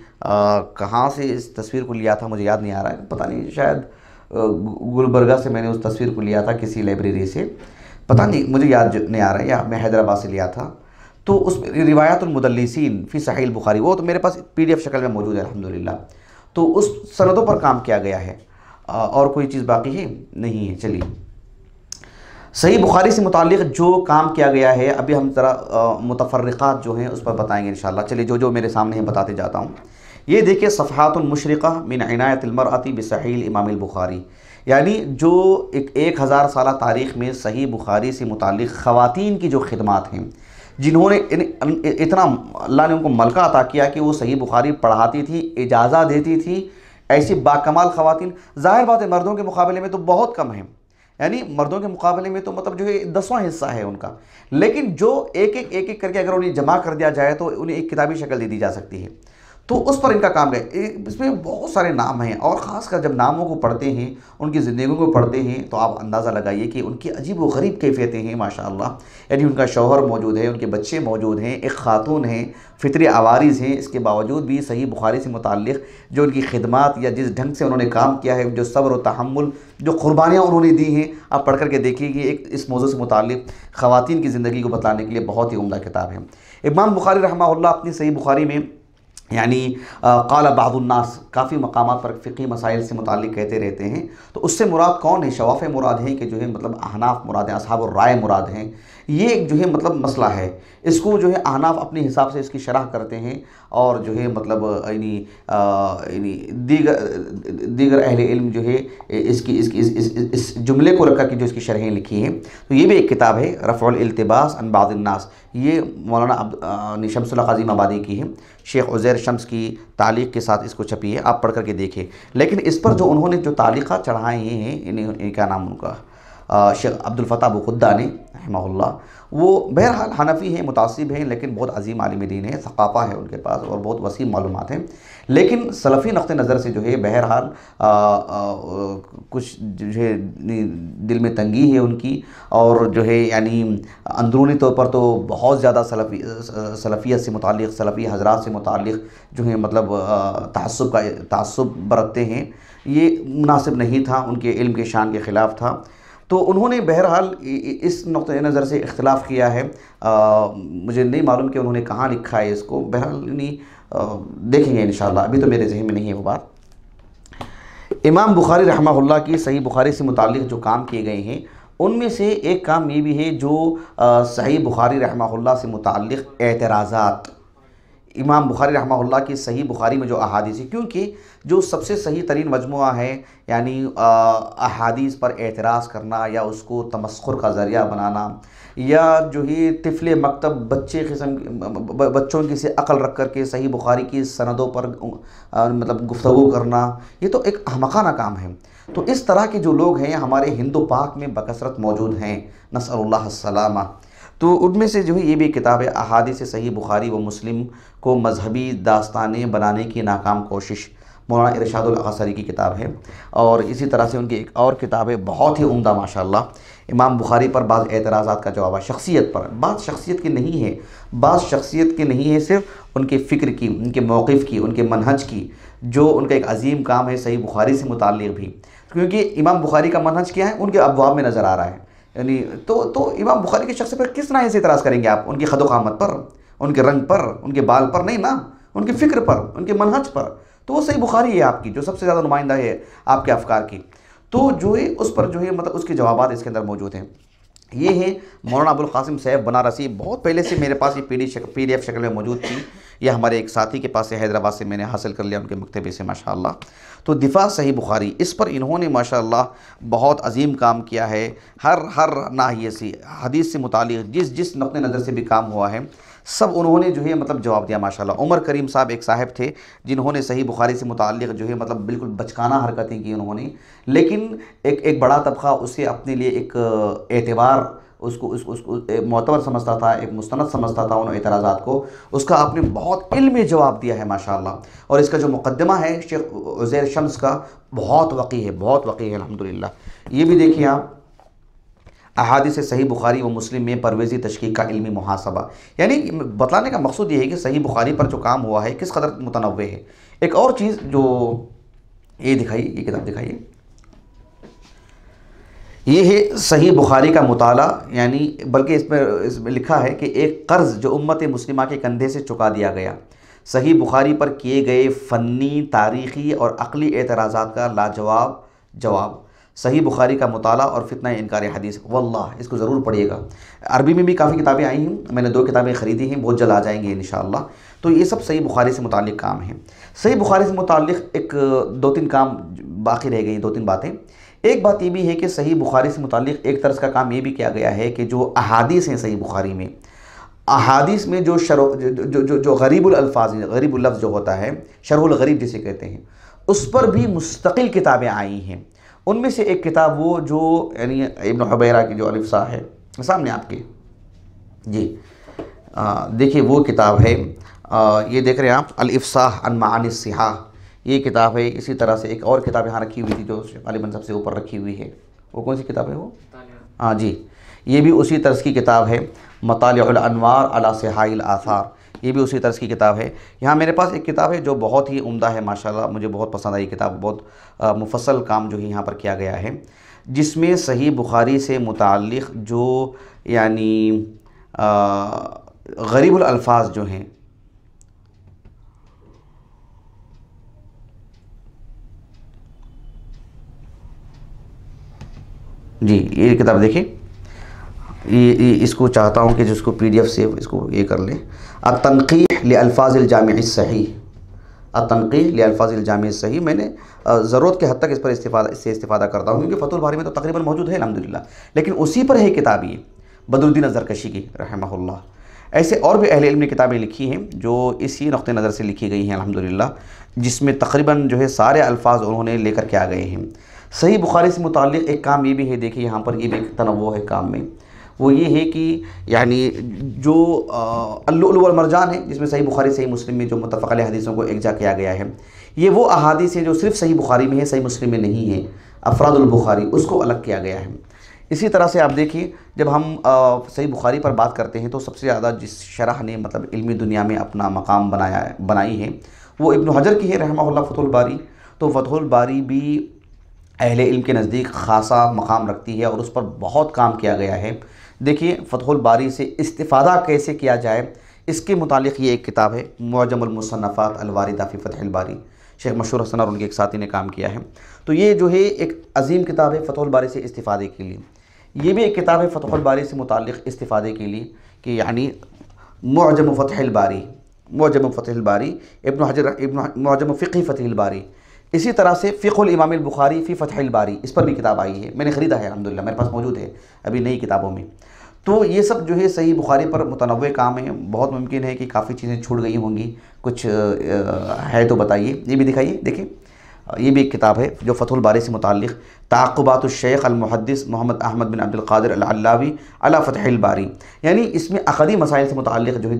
कहाँ से इस तस्वीर को लिया था मुझे याद नहीं आ रहा है, पता नहीं, शायद गुलबर्गा से मैंने उस तस्वीर को लिया था, किसी लाइब्रेरी से, पता नहीं, मुझे याद नहीं आ रहा है, या मैं हैदराबाद से लिया था। तो उस रिवायतुल मुदल्लिसीन फ़ी सहीह बुखारी, वो तो मेरे पास PDF शक्ल में मौजूद है अल्हम्दुलिल्लाह। तो उस सनदों पर काम किया गया है, और कोई चीज़ बाकी है नहीं है। चलिए, सही बुखारी से मुताल्लिक़ जो काम किया गया है, अभी हम ज़रा मुतफ़र्रिक़ात जो हैं उस पर बताएंगे इंशाअल्लाह। चलिए, जो मेरे सामने है बताते जाता हूँ। ये देखिए, सफ़हातुल मुशरिक़ा मिन इनायतिल मरअति बिसहीह इमाम बुखारी, यानी जो 1000 साल तारीख़ में सही बुखारी से मुताल्लिक़ ख़वातीन की जो खिदमात हैं, जिन्होंने इतना अल्लाह ने उनको मलका अता किया कि वो सही बुखारी पढ़ाती थी, इजाज़ा देती थी, ऐसी बाकमाल ख़वातीन, ज़ाहिर बात है मर्दों के मुकाबले में तो बहुत कम है, यानी मर्दों के मुकाबले में तो मतलब जो है 10वां हिस्सा है उनका, लेकिन जो एक एक करके अगर उन्हें जमा कर दिया जाए तो उन्हें एक किताबी शक्ल दे दी जा सकती है। तो उस पर इनका काम है। इसमें बहुत सारे नाम हैं, और ख़ासकर जब नामों को पढ़ते हैं, उनकी ज़िंदगी को पढ़ते हैं, तो आप अंदाज़ा लगाइए कि उनकी अजीब व गरीब कैफियतें हैं माशाअल्लाह। यानी उनका शौहर मौजूद है, उनके बच्चे मौजूद हैं, एक खातून हैं, फ़ितरी आवारिज़ हैं, इसके बावजूद भी सही बुखारी से मुताल्लिक़ जो उनकी खिदमात या जिस ढंग से उन्होंने काम किया है, जो सब्र व तहम्मुल, जो क़ुरबानियाँ उन्होंने दी हैं, आप पढ़ कर के देखिए कि एक इस मौजू से मुताल्लिक़ ख़वातीन की ज़िंदगी को बताने के लिए बहुत ही उम्दा किताब है। इमाम बुखारी रहमहुल्लाह अपनी सही बुखारी में यानी क़ाला बाज़ुन्नास, काफ़ी मकामात पर फ़िक़ही मसाइल से मुताल्लिक़ कहते रहते हैं। तो उससे मुराद कौन है? शवाफ़ मुराद हैं कि जो है मतलब अहनाफ़ मुराद हैं, अस्हाबुर राय मुराद हैं। ये एक जो है मतलब मसला है, इसको जो है अहनाफ़ अपने हिसाब से इसकी शरह करते हैं, और जो है मतलब यानी दीगर अहले इल्म जो है इस जुमले को रख कर के जो इसकी शरहें लिखी हैं। तो ये भी एक किताब है, रफ़उल इल्तिबास अन बाज़िन्नास, ये मौलाना शम्सुल अज़ीम आबादी की है, शेख उज़ैर शम्स की तालीक़ के साथ इसको छपी है, आप पढ़ कर के देखें। लेकिन इस पर जो उन्होंने जो तालीक़ात चढ़ाए हैं, इनका नाम उनका शेख अब्दुल फ़त्ताह अबू खुद्दा ने रहमहुल्लाह, वो बहरहाल हनफ़ी हैं, मुतासिब हैं, लेकिन बहुत अजीम आलिम दीन है, सक़ाफ़ा है उनके पास, और बहुत वसी मालूमात हैं। लेकिन सलफ़ी नुक़्ते नज़र से जो है बहरहाल कुछ जो है दिल में तंगी है उनकी, और जो है यानी अंदरूनी तौर पर तो बहुत ज़्यादा सलफ़ियत से मुताल्लिक़, सलफ़ी हज़रात से मुताल्लिक़ जो है मतलब तअस्सुब बरतते हैं। ये मुनासिब नहीं था, उनके इल्म के शान के ख़िलाफ़ था। तो उन्होंने बहरहाल इस नुक़्ते नज़र से इख्तिलाफ़ किया है। मुझे नहीं मालूम कि उन्होंने कहाँ लिखा है इसको, बहरहाल नहीं देखेंगे इंशाअल्लाह, अभी तो मेरे ज़हन में नहीं है वो बात। इमाम बुखारी रहमहुल्लाह की सही बुखारी से मुताल्लिक़ जो काम किए गए हैं, उनमें से एक काम ये भी है जो सही बुखारी रहमहुल्लाह से मुताल्लिक़ एतराज़ात, इमाम बुखारी रहमहुल्लाह की सही बुखारी में जो अहादीस है, क्योंकि जो सबसे सही तरीन मजमुआ है, यानी अहादीस पर एतराज़ करना या उसको तमस्खुर का ज़रिया बनाना, या जो है तिफ़ले मकतब बच्चों की से अक़ल रख कर के सही बुखारी की सनदों पर मतलब गुफ्तगू करना, ये तो एक अहमकाना काम है। तो इस तरह के जो लोग हैं हमारे हिंदू पाक में बकसरत मौजूद हैं, नसअल्लाह अस्सलामा। तो उनमें से जो है ये भी किताब है, अहादीस सही बुखारी व मुस्लिम को मजहबी दास्तानें बनाने की नाकाम कोशिश, मौलाना इरशादुल अक़सरी की किताब है। और इसी तरह से उनकी एक और किताब है बहुत ही उम्दा माशाअल्लाह, इमाम बुखारी पर बाज़ एतराज़ात का जवाब है। शख्सियत पर बात शख्सियत की नहीं है, बात शख्सियत की नहीं है, सिर्फ उनके फ़िक्र की, उनके मौक़िफ़ की, उनके मनहज की, जो उनका एक अजीम काम है सही बुखारी से मुताल्लिक़ भी, क्योंकि इमाम बुखारी का मनहज क्या है उनके अब्वाब में नज़र आ रहा है। यानी तो इमाम बुखारी के शख्स पर किस नाहे से एतराज़ करेंगे आप? उनकी क़द-ओ-क़ामत पर, उनके रंग पर, उनके बाल पर नहीं ना, उनके फ़िक्र पर, उनके मनहज पर। तो वो सही बुखारी है आपकी, जो सबसे ज़्यादा नुमाइंदा है आपके अफ़कार की। तो जो है उस पर जो है मतलब उसके जवाबात इसके अंदर मौजूद हैं। ये है मौलाना अबुल कासिम सैफ बनारसी। बहुत पहले से मेरे पास ये PDF शक्ल में मौजूद थी। ये हमारे एक साथी के पास से हैदराबाद से मैंने हासिल कर लिया, उनके मकतबे से माशाअल्लाह। तो दिफा सही बुखारी, इस पर इन्होंने माशाअल्लाह बहुत अजीम काम किया है। हर नाहिए से हदीस से मुतालिक जिस नुक्ते नज़र से भी काम हुआ है सब उन्होंने जो है मतलब जवाब दिया माशाअल्लाह। उमर करीम साहब एक साहब थे जिन्होंने सही बुखारी से मुताल्लिक़ जो है मतलब बिल्कुल बचकाना हरकतें की उन्होंने, लेकिन एक बड़ा तबक़ा उसे अपने लिए एक एतबार उसको मोतबर समझता था, एक मुस्तनद समझता था उन एतराज़ात को। उसका आपने बहुत इल्मी जवाब दिया है माशाअल्लाह। और इसका जो मुक़द्दमा है शेख उज़ैर शम्स का बहुत वक़ी है अल्हम्दुलिल्लाह। ये भी देखिए आप, अहादीस सही बुखारी व मुस्लिम में परवेज़ी तशकीक का इल्मी मुहासबा। यानी बतलाने का मकसूद ये है कि सही बुखारी पर जो काम हुआ है किस कदर मुतनव्वे है। एक और चीज़ जो ये दिखाइए, ये किताब दिखाइए, ये है सही बुखारी का मुताला। यानी बल्कि इसमें लिखा है कि एक कर्ज़ जो उम्मत मुस्लिमा के कंधे से चुका दिया गया, सही बुखारी पर किए गए फ़न्नी, तारीख़ी और अक़ली एतराज़ात का लाजवाब जवाब। सही बुखारी का मुताला और फितना इनकार हदीस, वल्लाह इसको ज़रूर पढ़िएगा। अरबी में भी काफ़ी किताबें आई हैं, मैंने 2 किताबें ख़रीदी हैं, बहुत जल्द आ जाएंगी इंशाअल्लाह। तो ये सब सही बुखारी से मुताल्लिक़ काम हैं। सही बुखारी से मुताल्लिक़ एक 2-3 काम बाकी रह गई, 2-3 बातें। एक बात ये भी है कि सही बुखारी से मुताल्लिक़ एक तरह का काम ये भी किया गया है कि जो अहादीस हैं सही बुखारी में, अहादीस में जो गरीबुल अल्फाज हैं, गरीबुल लफ्ज़ जो होता है, शरहुल गरीब जिसे कहते हैं, उस पर भी मुस्तकिल किताबें आई हैं। उनमें से एक किताब वो जो यानी इब्न हुबैरा की जो अल-इफ़साह है सामने आपके, जी देखिए वो किताब है, ये देख रहे हैं आप, अल-इफ़साह अन मानी सिहाह, ये किताब है। इसी तरह से एक और किताब यहाँ रखी हुई थी जो गालिबन सबसे ऊपर रखी हुई है, वो कौन सी किताब है वो? हाँ जी, ये भी उसी तरह की किताब है, मतालिउल अनवार अला सिहाइल आसार, ये भी उसी तरह की किताब है। यहाँ मेरे पास एक किताब है जो बहुत ही उम्दा है माशाल्लाह, मुझे बहुत पसंद आई किताब। बहुत मुफस्सल काम जो है यहाँ पर किया गया है, जिसमें सही बुखारी से मुताल्लिक़ जो यानी गरीबुल अल्फाज जो हैं, जी ये किताब देखिए, ये इसको चाहता हूँ कि जिसको PDF से इसको ये कर लें। अत-तनक़ीह लिअल्फ़ाज़िल जामिअ सही, अत-तनक़ीह लिअल्फ़ाज़िल जामिअ सही। मैंने ज़रूरत के हद तक इससे इस्तिफ़ादा करता हूँ क्योंकि फ़तहुल बारी में तो तकरीबन मौजूद है अल्हम्दुलिल्लाह, लेकिन उसी पर है किताब ये बदरुद्दीन ज़रकशी की रहमहुल्लाह। ऐसे और भी अहले इल्म ने किताबें लिखी हैं जो इसी नुक़्ते नज़र से लिखी गई हैं अल्हम्दुलिल्लाह, जिसमें तकरीबन जो है सारे अल्फाज उन्होंने लेकर के आ गए हैं। सही बुखारी से मुताल्लिक़ एक काम ये भी है, देखिए यहाँ पर ये भी एक तनव्वुह है काम में, वो ये है कि यानी जो अल-लुअलु वल मरजान है, जिसमें सही बुखारी सही मुस्लिम में जो मुत्तफ़क़ अलैह हदीसों को एकजा किया गया है, ये वो अहादीस हैं जो सिर्फ़ सही बुखारी में है, सही मुस्लिम में नहीं है। अफ़रादुल बुखारी उसको अलग किया गया है। इसी तरह से आप देखिए, जब हम सही बुखारी पर बात करते हैं तो सबसे ज़्यादा जिस शरह ने मतलब इल्मी दुनिया में अपना मकाम बनाई है वो इब्न हजर की है रहमहुल्लाह, फ़तहुल बारी। तो फ़तहुल बारी भी अहले इल्म के नज़दीक ख़ासा मकाम रखती है और उस पर बहुत काम किया गया है। देखिए फ़तहुल बारी से इस्तिफ़ादा कैसे किया जाए इसके मुतालिक़ ये एक किताब है, मुअज्जमुल मुसन्नफ़ात अल-वारिदा फ़ी फ़तहुल बारी, शेख मशहूर हसन और उनके एक साथी ने काम किया है। तो ये जो है एक अजीम किताब है फ़तहुल बारी से इस्तिफ़ादे के लिए। ये भी एक किताब है फ़तहुल बारी से मुताल्लिक़ इस्तिफ़ादे के लिए कि यानी मुअज्जम फ़तहुल बारी, मुअज्जम फ़तहुल बारी, इब्न हजर मुअज्जम फ़िक़्ह फ़तहुल बारी। इसी तरह से फ़िक़्हुल इमाम बुखारी फ़ी फ़तहुल बारी, इस पर भी किताब आई है, मैंने ख़रीदा है अल्हम्दुलिल्लाह, मेरे पास मौजूद है अभी नई किताबों में। तो ये सब जो है सही बुखारी पर मुतनव्वे काम है। बहुत मुमकिन है कि काफ़ी चीज़ें छूट गई होंगी, कुछ है तो बताइए। ये भी दिखाइए, देखिए ये भी एक किताब है जो फ़तहुल बारी से मुताल्लिक़, ताक़ुबातुश शेख अल मुहद्दिस मोहम्मद अहमद बिन अब्दुल क़ादिर अल अल्लावी अला फ़तहुल बारी। यानी इसमें अक़दी मसाइल से मुताल्लिक़ जो है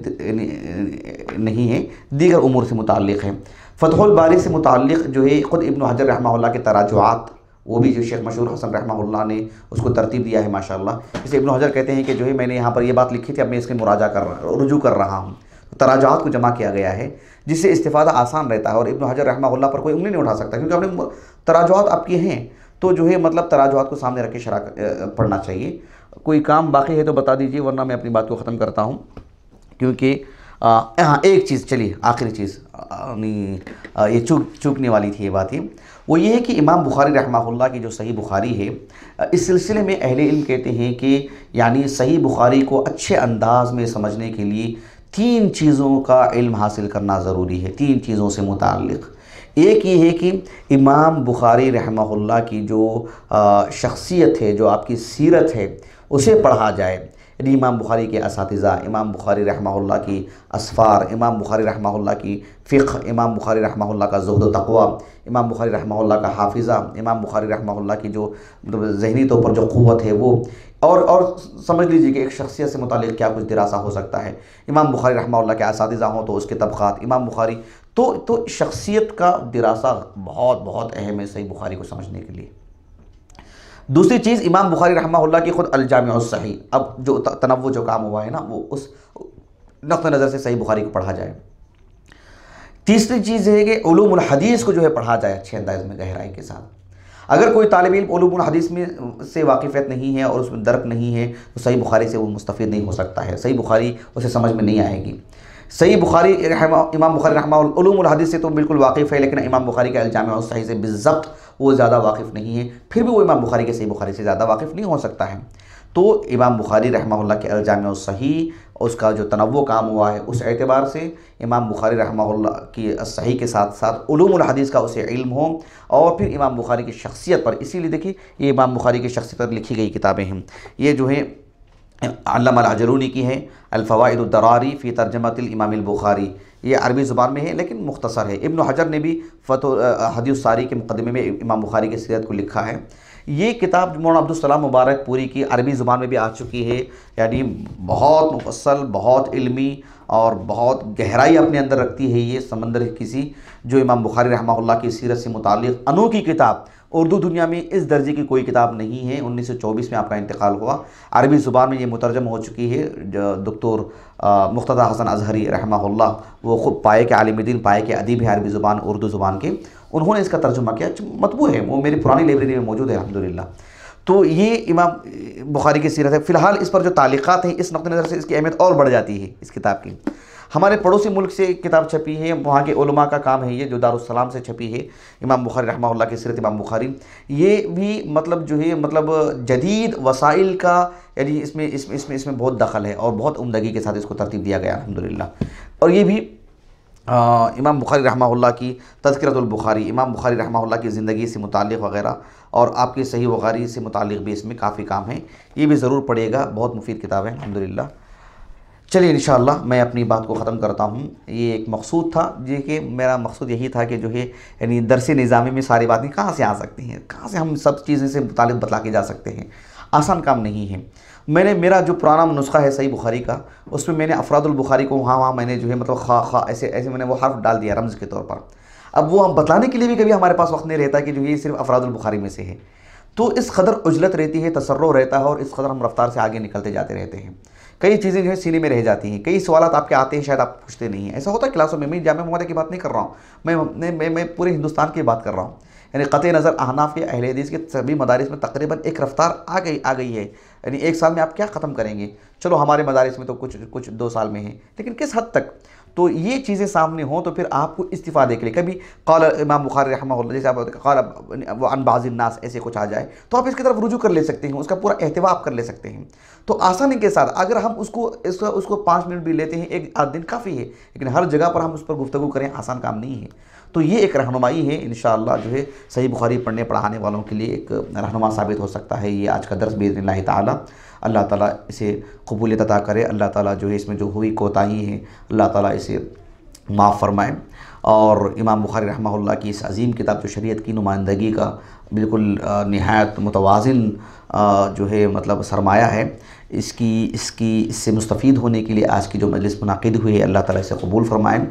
नहीं है, दीगर उमूर से मुताल्लिक़ है। फ़तहुल बारी से मुताल्लिक़ जो है ख़ुद इब्न हजर रहमहुल्लाह के तराजुआत, वो भी जो शेख मशहूर हसन रहमहुल्लाह ने उसको तरतीब दिया है माशाअल्लाह। इसे इब्न हजर कहते हैं कि जो है मैंने यहाँ पर ये बात लिखी थी, अब मैं इसके रुजू कर रहा हूँ। तराजुआत को जमा किया गया है जिससे इस्तिफ़ादा आसान रहता है और इब्न हजर रहमहुल्लाह पर कोई उंगली नहीं उठा सकता, क्योंकि आपने तराजुआत आपके हैं तो जो है मतलब तराजुआत को सामने रख के शरह पढ़ना चाहिए। कोई काम बाकी है तो बता दीजिए, वरना मैं अपनी बात को ख़त्म करता हूँ। क्योंकि हाँ एक चीज़, चलिए आखिरी चीज़, ये चूकने वाली थी ये बात ही, वो ये है कि इमाम बुखारी रहमहुल्लाह की जो सही बुखारी है, इस सिलसिले में अहले इल्म कहते हैं कि यानी सही बुखारी को अच्छे अंदाज में समझने के लिए 3 चीज़ों का इल्म हासिल करना ज़रूरी है, 3 चीज़ों से मुताल्लिक़। एक ये है कि इमाम बुखारी रहमहुल्लाह की जो शख्सियत है, जो आपकी सीरत है, उसे पढ़ा जाए। यानी इमाम बुखारी के असातिज़ा, इमाम बुखारी रहमहुल्लाह की असफ़ार, इमाम बुखारी रहमहुल्लाह की फ़िक़्ह, इमाम बुखारी रहमहुल्लाह का ज़ुहद व तक़वा, इमाम बुखारी रहमहुल्लाह का हाफ़िज़ा, इमाम बुखारी रहमहुल्लाह की जो ज़हनी तौर पर जो क़ुव्वत है वो, और समझ लीजिए कि एक शख्सियत से मुतालिक क्या कुछ दिरासा हो सकता है। इमाम बुखारी रहमहुल्लाह के असातिज़ा हों तो उसके तबक़ात, इमाम बुखारी तो शख्सियत का दिरासा बहुत बहुत अहम है सही बुखारी को समझने के लिए। दूसरी चीज़, इमाम बुखारी रहमहुल्लाह की ख़ुद अल-जामिअ अस-सहीह, अब जो तनव्वुर जो काम हुआ है ना, वो उस नक़्ते नज़र से सही बुखारी को पढ़ा जाए। तीसरी चीज़ है कि उलूमुल हदीस को जो है पढ़ा जाए अच्छे अंदाज में, गहराई के साथ। अगर कोई तालिब इल्म उलूमुल हदीस में से वाकिफ़ियत नहीं है और उसमें दर्क नहीं है तो सही बुखारी से वो मुस्तफ़ीद नहीं हो सकता है, सही बुखारी उसे समझ में नहीं आएगी। सही बुखारी इमाम बुखारी रहमहुल्लाह उलूमुल हदीस से तो बिल्कुल वाकिफ़ है, लेकिन इमाम बुखारी के अल-जामिअ अस-सहीह से बिज़ब्त वो ज़्यादा वाकिफ़ नहीं है, फिर भी वो इमाम बुखारी के सही बुखारी से ज़्यादा वाकिफ़ नहीं हो सकता है। तो इमाम बुखारी रहमहुल्लाह के अल-जामिअ अस-सहीह, उसका जो तनव्वुर काम हुआ है उस एतबार से इमाम बुखारी रहमहुल्लाह की सही के साथ साथ उलूमुल हदीस का उसे इल्म हो, और फिर इमाम बुखारी की शख्सियत पर, इसीलिए देखिए ये इमाम बुखारी की शख्सियत पर लिखी गई किताबें हैं। ये जो है अल्लामा अल-अजलूनी की है अल-फ़वाइद अद-दरारी फ़ी तर्जमतिल इमाम अल-बुखारी, ये अरबी ज़ुबान में है लेकिन मुख्तसर है। इब्न हजर ने भी हदीस सारी के मुक़द्दिमे में इमाम बुखारी की सीरत को लिखा है। ये किताब मौलाना अब्दुल सलाम मुबारक पूरी की अरबी ज़ुबान में भी आ चुकी है, यानी बहुत मुफस्सल, बहुत इल्मी और बहुत गहराई अपने अंदर रखती है ये समंदर किसी, जो इमाम बुखारी रहमहुल्लाह की सीरत से मुताल्लिक़ अनोखी किताब। उर्दू दुनिया में इस दर्जे की कोई किताब नहीं है। 1924 में आपका इंतकाल हुआ, अरबी ज़ुबान में ये मुतरजम हो चुकी है। डॉक्टर मुक़्तदा हसन अज़हरी रहमहुल्लाह, वो ख़ुद पाए के आलिम दीन, पाए के अदीब है अरबी ज़ुबान उर्दू ज़ुबान के, उन्होंने इसका तर्जुमा किया, मतबू है, वो मेरी पुरानी लाइब्रेरी में मौजूद है अल्हम्दुलिल्लाह। तो ये इमाम बुखारी की सीरत है। फ़िलहाल इस पर जो तालीक़ात हैं, इस नक़्ते नज़र से इसकी अहमियत और बढ़ जाती है इस किताब की। हमारे पड़ोसी मुल्क से किताब छपी है, वहाँ के उलमा का काम है ये, जो दारुस्सलाम से छपी है, इमाम बुखारी रहमहुल्लाह की सीरत इमाम बुखारी। ये भी मतलब जो है मतलब जदीद वसाइल का, यानी इसमें बहुत दखल है और बहुत उम्दगी के साथ इसको तरतीब दिया गया अल्हम्दुलिल्लाह। और ये भी इमाम बुखारी रहमहुल्लाह की तज़किरतुल बुखारी, इमाम बुखारी रहमहुल्लाह की ज़िंदगी से मुताल्लिक़ वग़ैरह और आपकी सही बुखारी से मुताल्लिक़ भी इसमें काफ़ी काम है। ये भी ज़रूर पढ़िएगा, बहुत मुफीद किताब है अल्हम्दुलिल्लाह। चलिए इंशाअल्लाह मैं अपनी बात को ख़त्म करता हूँ। ये एक मकसूद था जी, कि मेरा मकसूद यही था कि जो है यानी दरस निज़ामी में सारी बातें कहाँ से आ सकती हैं, कहाँ से हम सब चीज़ें से मुतालिक बतला के जा सकते हैं, आसान काम नहीं है। मेरा जो पुराना नुस्खा है सही बुखारी का, उसमें मैंने अफरादुल बुखारी को वहाँ मैंने जो है मतलब खा ऐसे मैंने वो हर्फ डाल दिया रमज़ के तौर पर। अब वो हम बतलाने के लिए भी कभी हमारे पास वक्त नहीं रहता कि जो ये सिर्फ अफरादुल बुखारी में से है, तो इस कदर उजलत रहती है, तसर्रुफ़ रहता है, और इस कदर हम रफ्तार से आगे निकलते जाते रहते हैं। कई चीज़ें जो है सीने में रह जाती हैं, कई सवालात आपके आते हैं, शायद आप पूछते नहीं हैं। ऐसा होता है क्लासों में। मैं जामिया मुहम्मदिया की बात नहीं कर रहा हूँ, मैं पूरे हिंदुस्तान की बात कर रहा हूँ। यानी क़तई नज़र अहनाफ़ के अहले हदीस के सभी मदारिस में तकरीबन एक रफ्तार आ गई है। यानी एक साल में आप क्या ख़त्म करेंगे, चलो हमारे मदारिस में तो कुछ 2 साल में है, लेकिन किस हद तक। तो ये चीज़ें सामने हों तो फिर आपको इस्तिफ़ादे के लिए कभी क़ाल इमाम बुखारी रहमहुल्लाह, जैसे आप क़ाल व अन बाज़िन नास ऐसे कुछ आ जाए तो आप इसकी तरफ रुजू कर ले सकते हैं, उसका पूरा एहतिवा आप कर ले सकते हैं। तो आसानी के साथ अगर हम उसको 5 मिनट भी लेते हैं, 1 आध दिन काफ़ी है, लेकिन हर जगह पर हम उस पर गुफ्तगू करें, आसान काम नहीं है। तो ये एक रहनुमाई है, इंशाअल्लाह जो है सही बुखारी पढ़ने पढ़ाने वालों के लिए एक रहनुमा साबित हो सकता है ये आज का दर्स बिइज़्निल्लाह ताला। अल्लाह ताला इसे कबूलियत अता करे, अल्लाह ताला जो है इसमें जो हुई कोताही है अल्लाह ताला इसे माफ़ फरमाए। और इमाम बुखारी रहमहुल्लाह की इस अज़ीम किताब जो शरीयत की नुमाइंदगी का बिल्कुल निहायत मुतवाज़िन जो है मतलब सरमाया है, इससे मुस्तफ़ीद होने के लिए आज की जो मजलिस मुनाक़िद हुई है, अल्लाह ताला इसे कबूल फ़रमाए।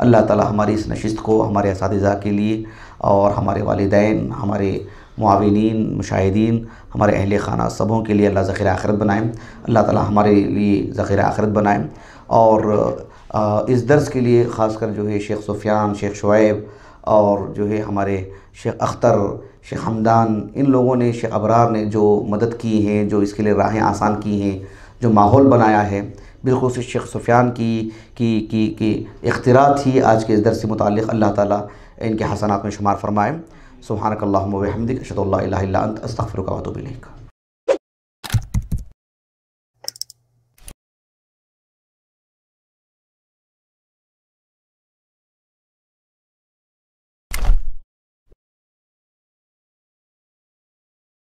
अल्लाह ताला हमारी इस नशिस्त को हमारे असातिज़ा के लिए और हमारे वालिदैन, हमारे मुआविनीन, मुशाहिदीन, हमारे अहले खाना सबों के लिए अल्लाह ज़ख़ीरा आख़िरत बनाए। अल्लाह ताला हमारे लिए ज़ख़ीरा आख़िरत बनाए। और इस दर्स के लिए ख़ासकर जो है शेख सुफ़ियान, शेख शुएब और जो है हमारे शेख अख्तर, शेख हमदान, इन लोगों ने, शेख अबरार ने जो मदद की है, जो इसके लिए राहें आसान की हैं, जो माहौल बनाया है, बिल्कुल से शेख सुफ़ियान की इख्तिरा थी आज के इस दर्स से मुताल्लिक़। अल्लाह ताला इनके हसनात में शुमार फरमाएँ। सुब्हानकल्लाहुम्मा व बिहम्दिक अशहदु अल्ला इलाहा इल्ला अंत अस्तगफिरुका व अतूबु इलैक।